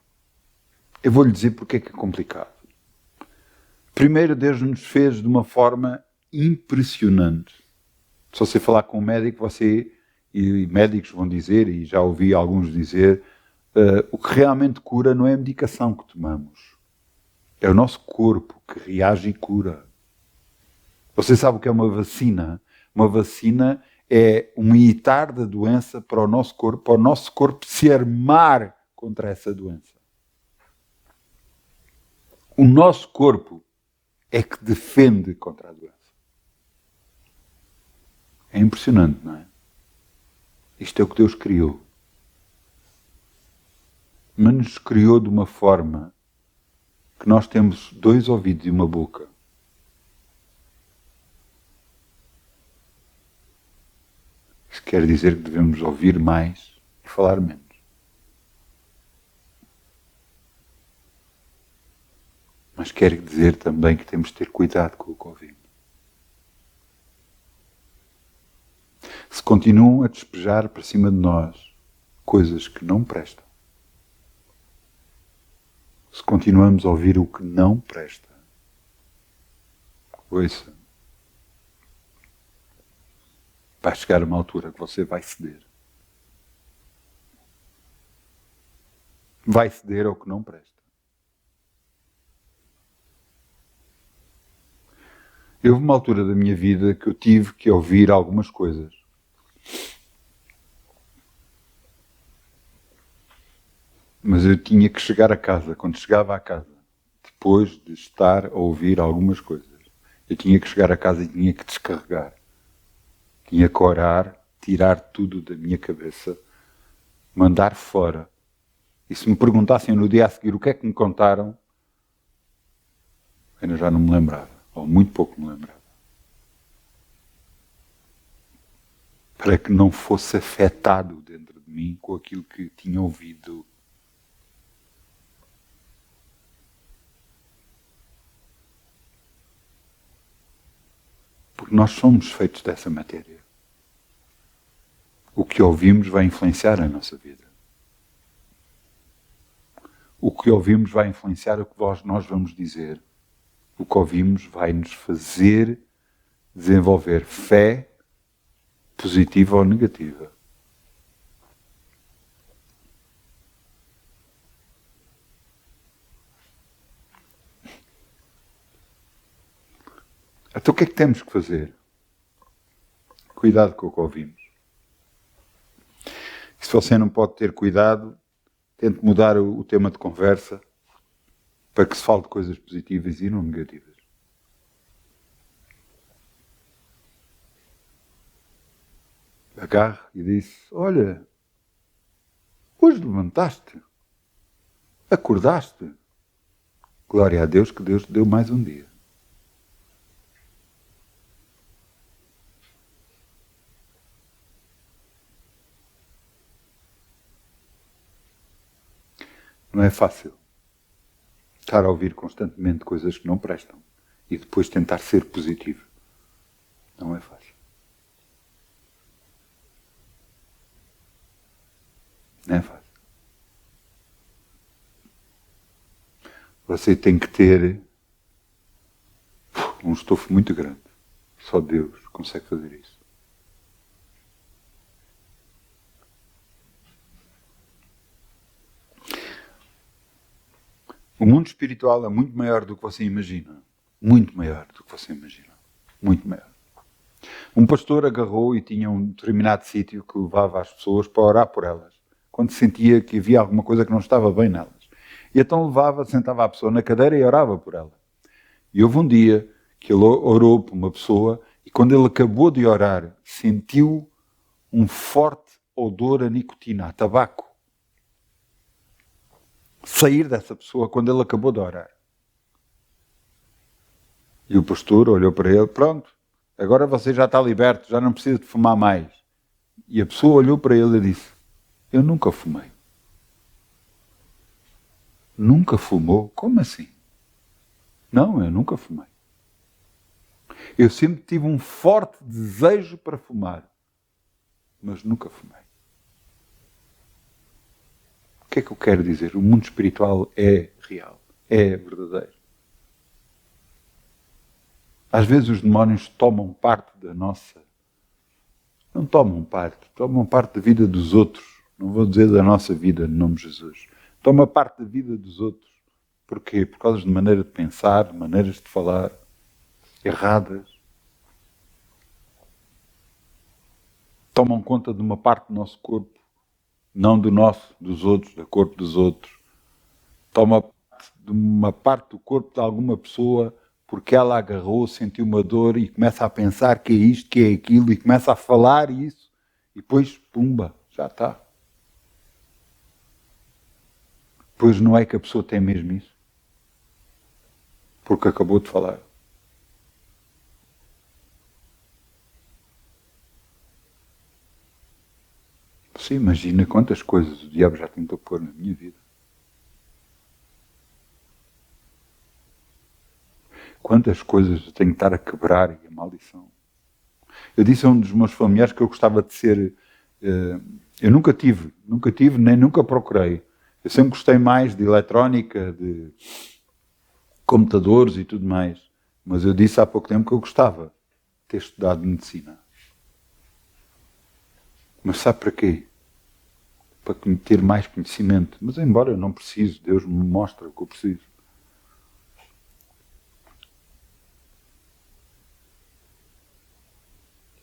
Eu vou-lhe dizer porque é que é complicado. Primeiro, Deus nos fez de uma forma impressionante. Se você falar com um médico, e médicos vão dizer, e já ouvi alguns dizer, o que realmente cura não é a medicação que tomamos. É o nosso corpo que reage e cura. Você sabe o que é uma vacina? Uma vacina é um imitar da doença para o nosso corpo se armar contra essa doença. O nosso corpo é que defende contra a doença. É impressionante, não é? Isto é o que Deus criou. Mas nos criou de uma forma que nós temos 2 ouvidos e uma boca. Isso quer dizer que devemos ouvir mais e falar menos. Mas quer dizer também que temos de ter cuidado com o que ouvimos. Se continuam a despejar para cima de nós coisas que não prestam, se continuamos a ouvir o que não presta, ouça, vai chegar uma altura que você vai ceder. Vai ceder ao que não presta. Houve uma altura da minha vida que eu tive que ouvir algumas coisas. Mas eu tinha que chegar a casa, quando chegava a casa, depois de estar a ouvir algumas coisas, eu tinha que chegar a casa e tinha que descarregar. Tinha que orar, tirar tudo da minha cabeça, mandar fora. E se me perguntassem no dia a seguir o que é que me contaram, eu já não me lembrava, ou muito pouco me lembrava. Para que não fosse afetado dentro de mim com aquilo que tinha ouvido. Porque nós somos feitos dessa matéria. O que ouvimos vai influenciar a nossa vida. O que ouvimos vai influenciar o que nós vamos dizer. O que ouvimos vai nos fazer desenvolver fé, positiva ou negativa. Então o que é que temos que fazer? Cuidado com o que ouvimos. E se você não pode ter cuidado, tente mudar o tema de conversa para que se fale de coisas positivas e não negativas. Agarre e disse, olha, hoje levantaste, acordaste. Glória a Deus que Deus te deu mais um dia. Não é fácil estar a ouvir constantemente coisas que não prestam e depois tentar ser positivo. Não é fácil. Não é fácil. Você tem que ter um estofo muito grande. Só Deus consegue fazer isso. O mundo espiritual é muito maior do que você imagina. Muito maior do que você imagina. Muito maior. Um pastor agarrou e tinha um determinado sítio que levava as pessoas para orar por elas, quando sentia que havia alguma coisa que não estava bem nelas. E então levava, sentava a pessoa na cadeira e orava por ela. E houve um dia que ele orou por uma pessoa e quando ele acabou de orar, sentiu um forte odor a nicotina, a tabaco, sair dessa pessoa quando ele acabou de orar. E o pastor olhou para ele, pronto, agora você já está liberto, já não precisa de fumar mais. E a pessoa olhou para ele e disse, eu nunca fumei. Nunca fumou? Como assim? Não, eu nunca fumei. Eu sempre tive um forte desejo para fumar, mas nunca fumei. O que é que eu quero dizer? O mundo espiritual é real, é verdadeiro. Às vezes os demónios tomam parte da nossa... Não tomam parte da vida dos outros. Não vou dizer da nossa vida, no nome de Jesus. Toma parte da vida dos outros. Porquê? Por causa de maneira de pensar, maneiras de falar erradas. Tomam conta de uma parte do nosso corpo, não do nosso, dos outros, do corpo dos outros. Toma de uma parte do corpo de alguma pessoa porque ela agarrou, sentiu uma dor e começa a pensar que é isto, que é aquilo e começa a falar isso e depois, pumba, já está. Pois não é que a pessoa tem mesmo isso? Porque acabou de falar. Você imagina quantas coisas o diabo já tentou pôr na minha vida? Quantas coisas eu tenho que estar a quebrar e a maldição? Eu disse a um dos meus familiares que eu gostava de ser... eu nunca tive, nem nunca procurei. Eu sempre gostei mais de eletrónica, de computadores e tudo mais. Mas eu disse há pouco tempo que eu gostava de ter estudado medicina. Mas sabe para quê? Para ter mais conhecimento. Mas embora eu não preciso, Deus me mostra o que eu preciso.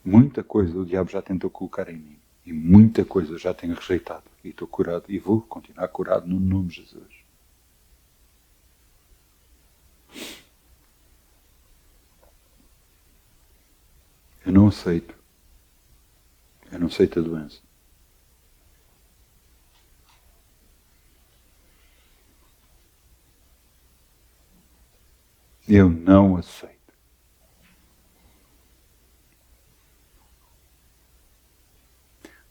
Muita coisa o diabo já tentou colocar em mim. E muita coisa já tenho rejeitado. E estou curado. E vou continuar curado no nome de Jesus. Eu não aceito. Eu não aceito a doença. Eu não aceito.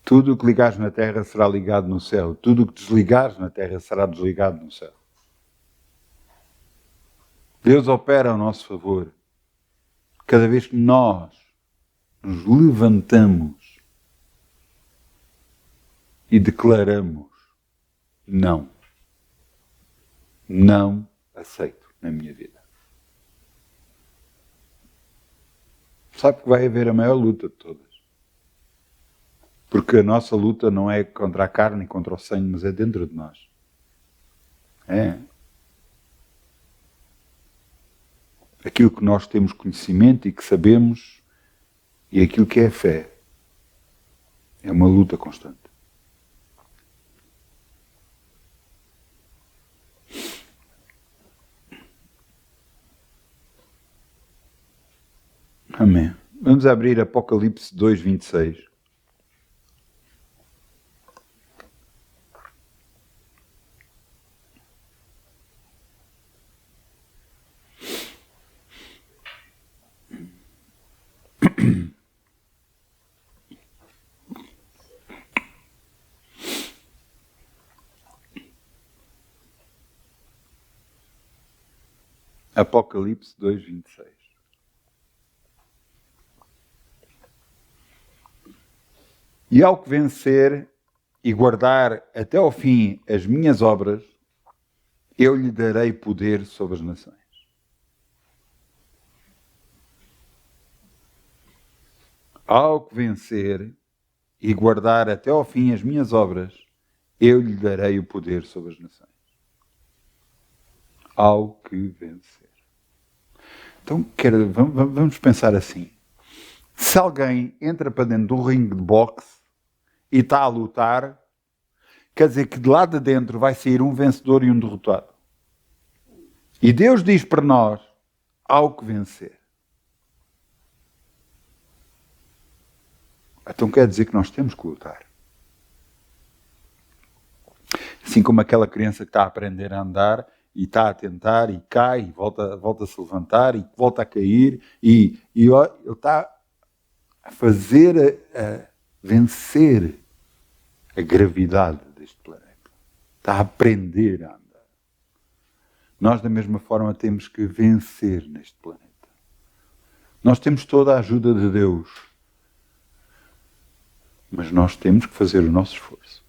Tudo o que ligares na terra será ligado no céu. Tudo o que desligares na terra será desligado no céu. Deus opera ao nosso favor. Cada vez que nós nos levantamos e declaramos não. Não aceito na minha vida. Sabe que vai haver a maior luta de todas. Porque a nossa luta não é contra a carne e contra o sangue, mas é dentro de nós. É. Aquilo que nós temos conhecimento e que sabemos, e aquilo que é a fé. É uma luta constante. Amém. Vamos abrir Apocalipse 2:26. Apocalipse 2:26. E ao que vencer e guardar até ao fim as minhas obras, eu lhe darei poder sobre as nações. Ao que vencer e guardar até ao fim as minhas obras, eu lhe darei o poder sobre as nações. Ao que vencer. Então, vamos pensar assim. Se alguém entra para dentro do ringue de boxe e está a lutar, quer dizer que de lá de dentro vai sair um vencedor e um derrotado. E Deus diz para nós, ao que vencer. Então quer dizer que nós temos que lutar. Assim como aquela criança que está a aprender a andar e está a tentar e cai e volta a se levantar e volta a cair e ele está a fazer, a vencer a gravidade deste planeta. Está a aprender a andar. Nós, da mesma forma, temos que vencer neste planeta. Nós temos toda a ajuda de Deus. Mas nós temos que fazer o nosso esforço.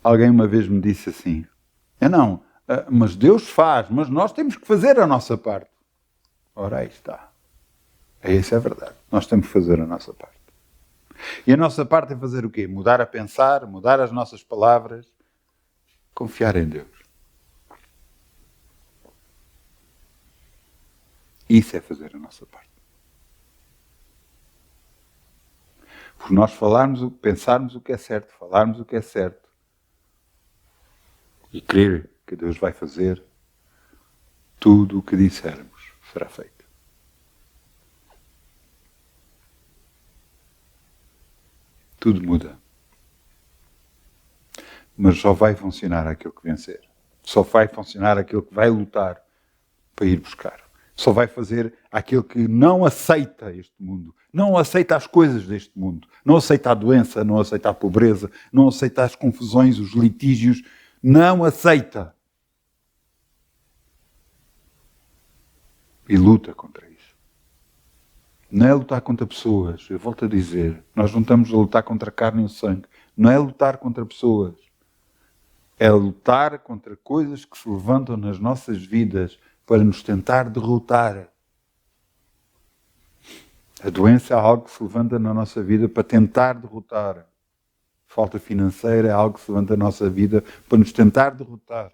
Alguém uma vez me disse assim, mas Deus faz, mas nós temos que fazer a nossa parte. Ora, aí está. Isso é verdade. Nós temos que fazer a nossa parte. E a nossa parte é fazer o quê? Mudar a pensar, mudar as nossas palavras, confiar em Deus. Isso é fazer a nossa parte. Por nós pensarmos o que é certo, falarmos o que é certo e crer que Deus vai fazer, tudo o que dissermos será feito. Tudo muda. Mas só vai funcionar aquilo que vencer. Só vai funcionar aquilo que vai lutar para ir buscar. Só vai fazer aquele que não aceita este mundo, não aceita as coisas deste mundo, não aceita a doença, não aceita a pobreza, não aceita as confusões, os litígios, não aceita. E luta contra isso. Não é lutar contra pessoas, eu volto a dizer, nós não estamos a lutar contra a carne e o sangue, não é lutar contra pessoas, é lutar contra coisas que se levantam nas nossas vidas para nos tentar derrotar. A doença é algo que se levanta na nossa vida para tentar derrotar. Falta financeira é algo que se levanta na nossa vida para nos tentar derrotar.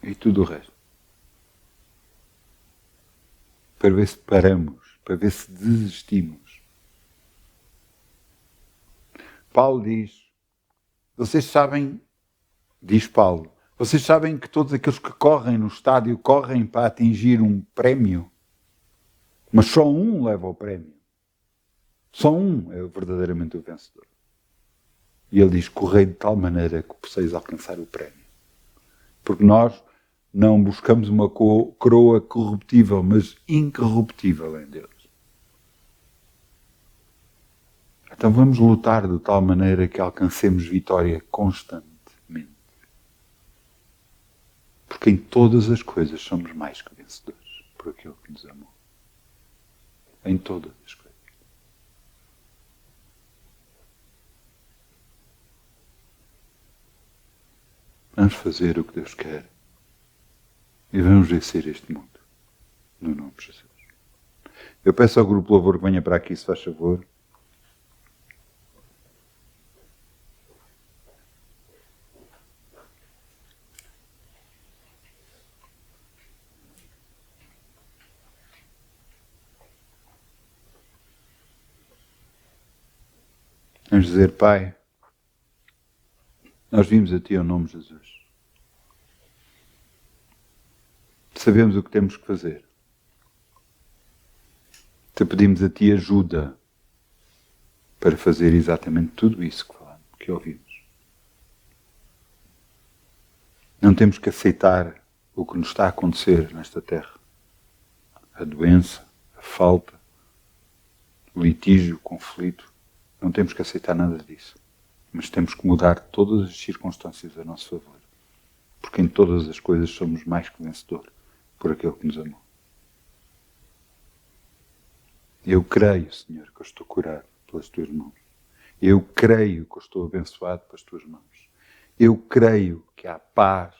E tudo o resto. Para ver se paramos, para ver se desistimos. Paulo diz, vocês sabem, diz Paulo, vocês sabem que todos aqueles que correm no estádio correm para atingir um prémio, mas só um leva o prémio. Só um é verdadeiramente o vencedor. E ele diz, correi de tal maneira que possais alcançar o prémio. Porque nós não buscamos uma coroa corruptível, mas incorruptível em Deus. Então vamos lutar de tal maneira que alcancemos vitória constantemente. Porque em todas as coisas somos mais que vencedores por aquele que nos amou. Em todas as coisas. Vamos fazer o que Deus quer. E vamos vencer este mundo. No nome de Jesus. Eu peço ao grupo Louvor que venha para aqui, se faz favor. Vamos dizer, Pai, nós vimos a Ti em nome de Jesus. Sabemos o que temos que fazer. Te pedimos a Ti ajuda para fazer exatamente tudo isso que falamos, que ouvimos. Não temos que aceitar o que nos está a acontecer nesta terra. A doença, a falta, o litígio, o conflito. Não temos que aceitar nada disso. Mas temos que mudar todas as circunstâncias a nosso favor. Porque em todas as coisas somos mais que vencedores por aquele que nos amou. Eu creio, Senhor, que eu estou curado pelas Tuas mãos. Eu creio que eu estou abençoado pelas Tuas mãos. Eu creio que há paz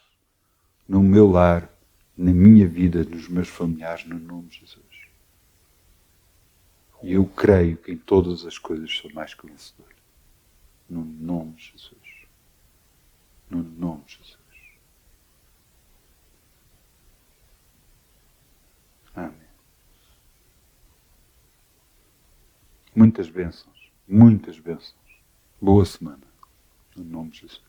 no meu lar, na minha vida, nos meus familiares, no nome de Jesus. E eu creio que em todas as coisas sou mais que vencedor. No nome de Jesus. No nome de Jesus. Amém. Muitas bênçãos. Muitas bênçãos. Boa semana. No nome de Jesus.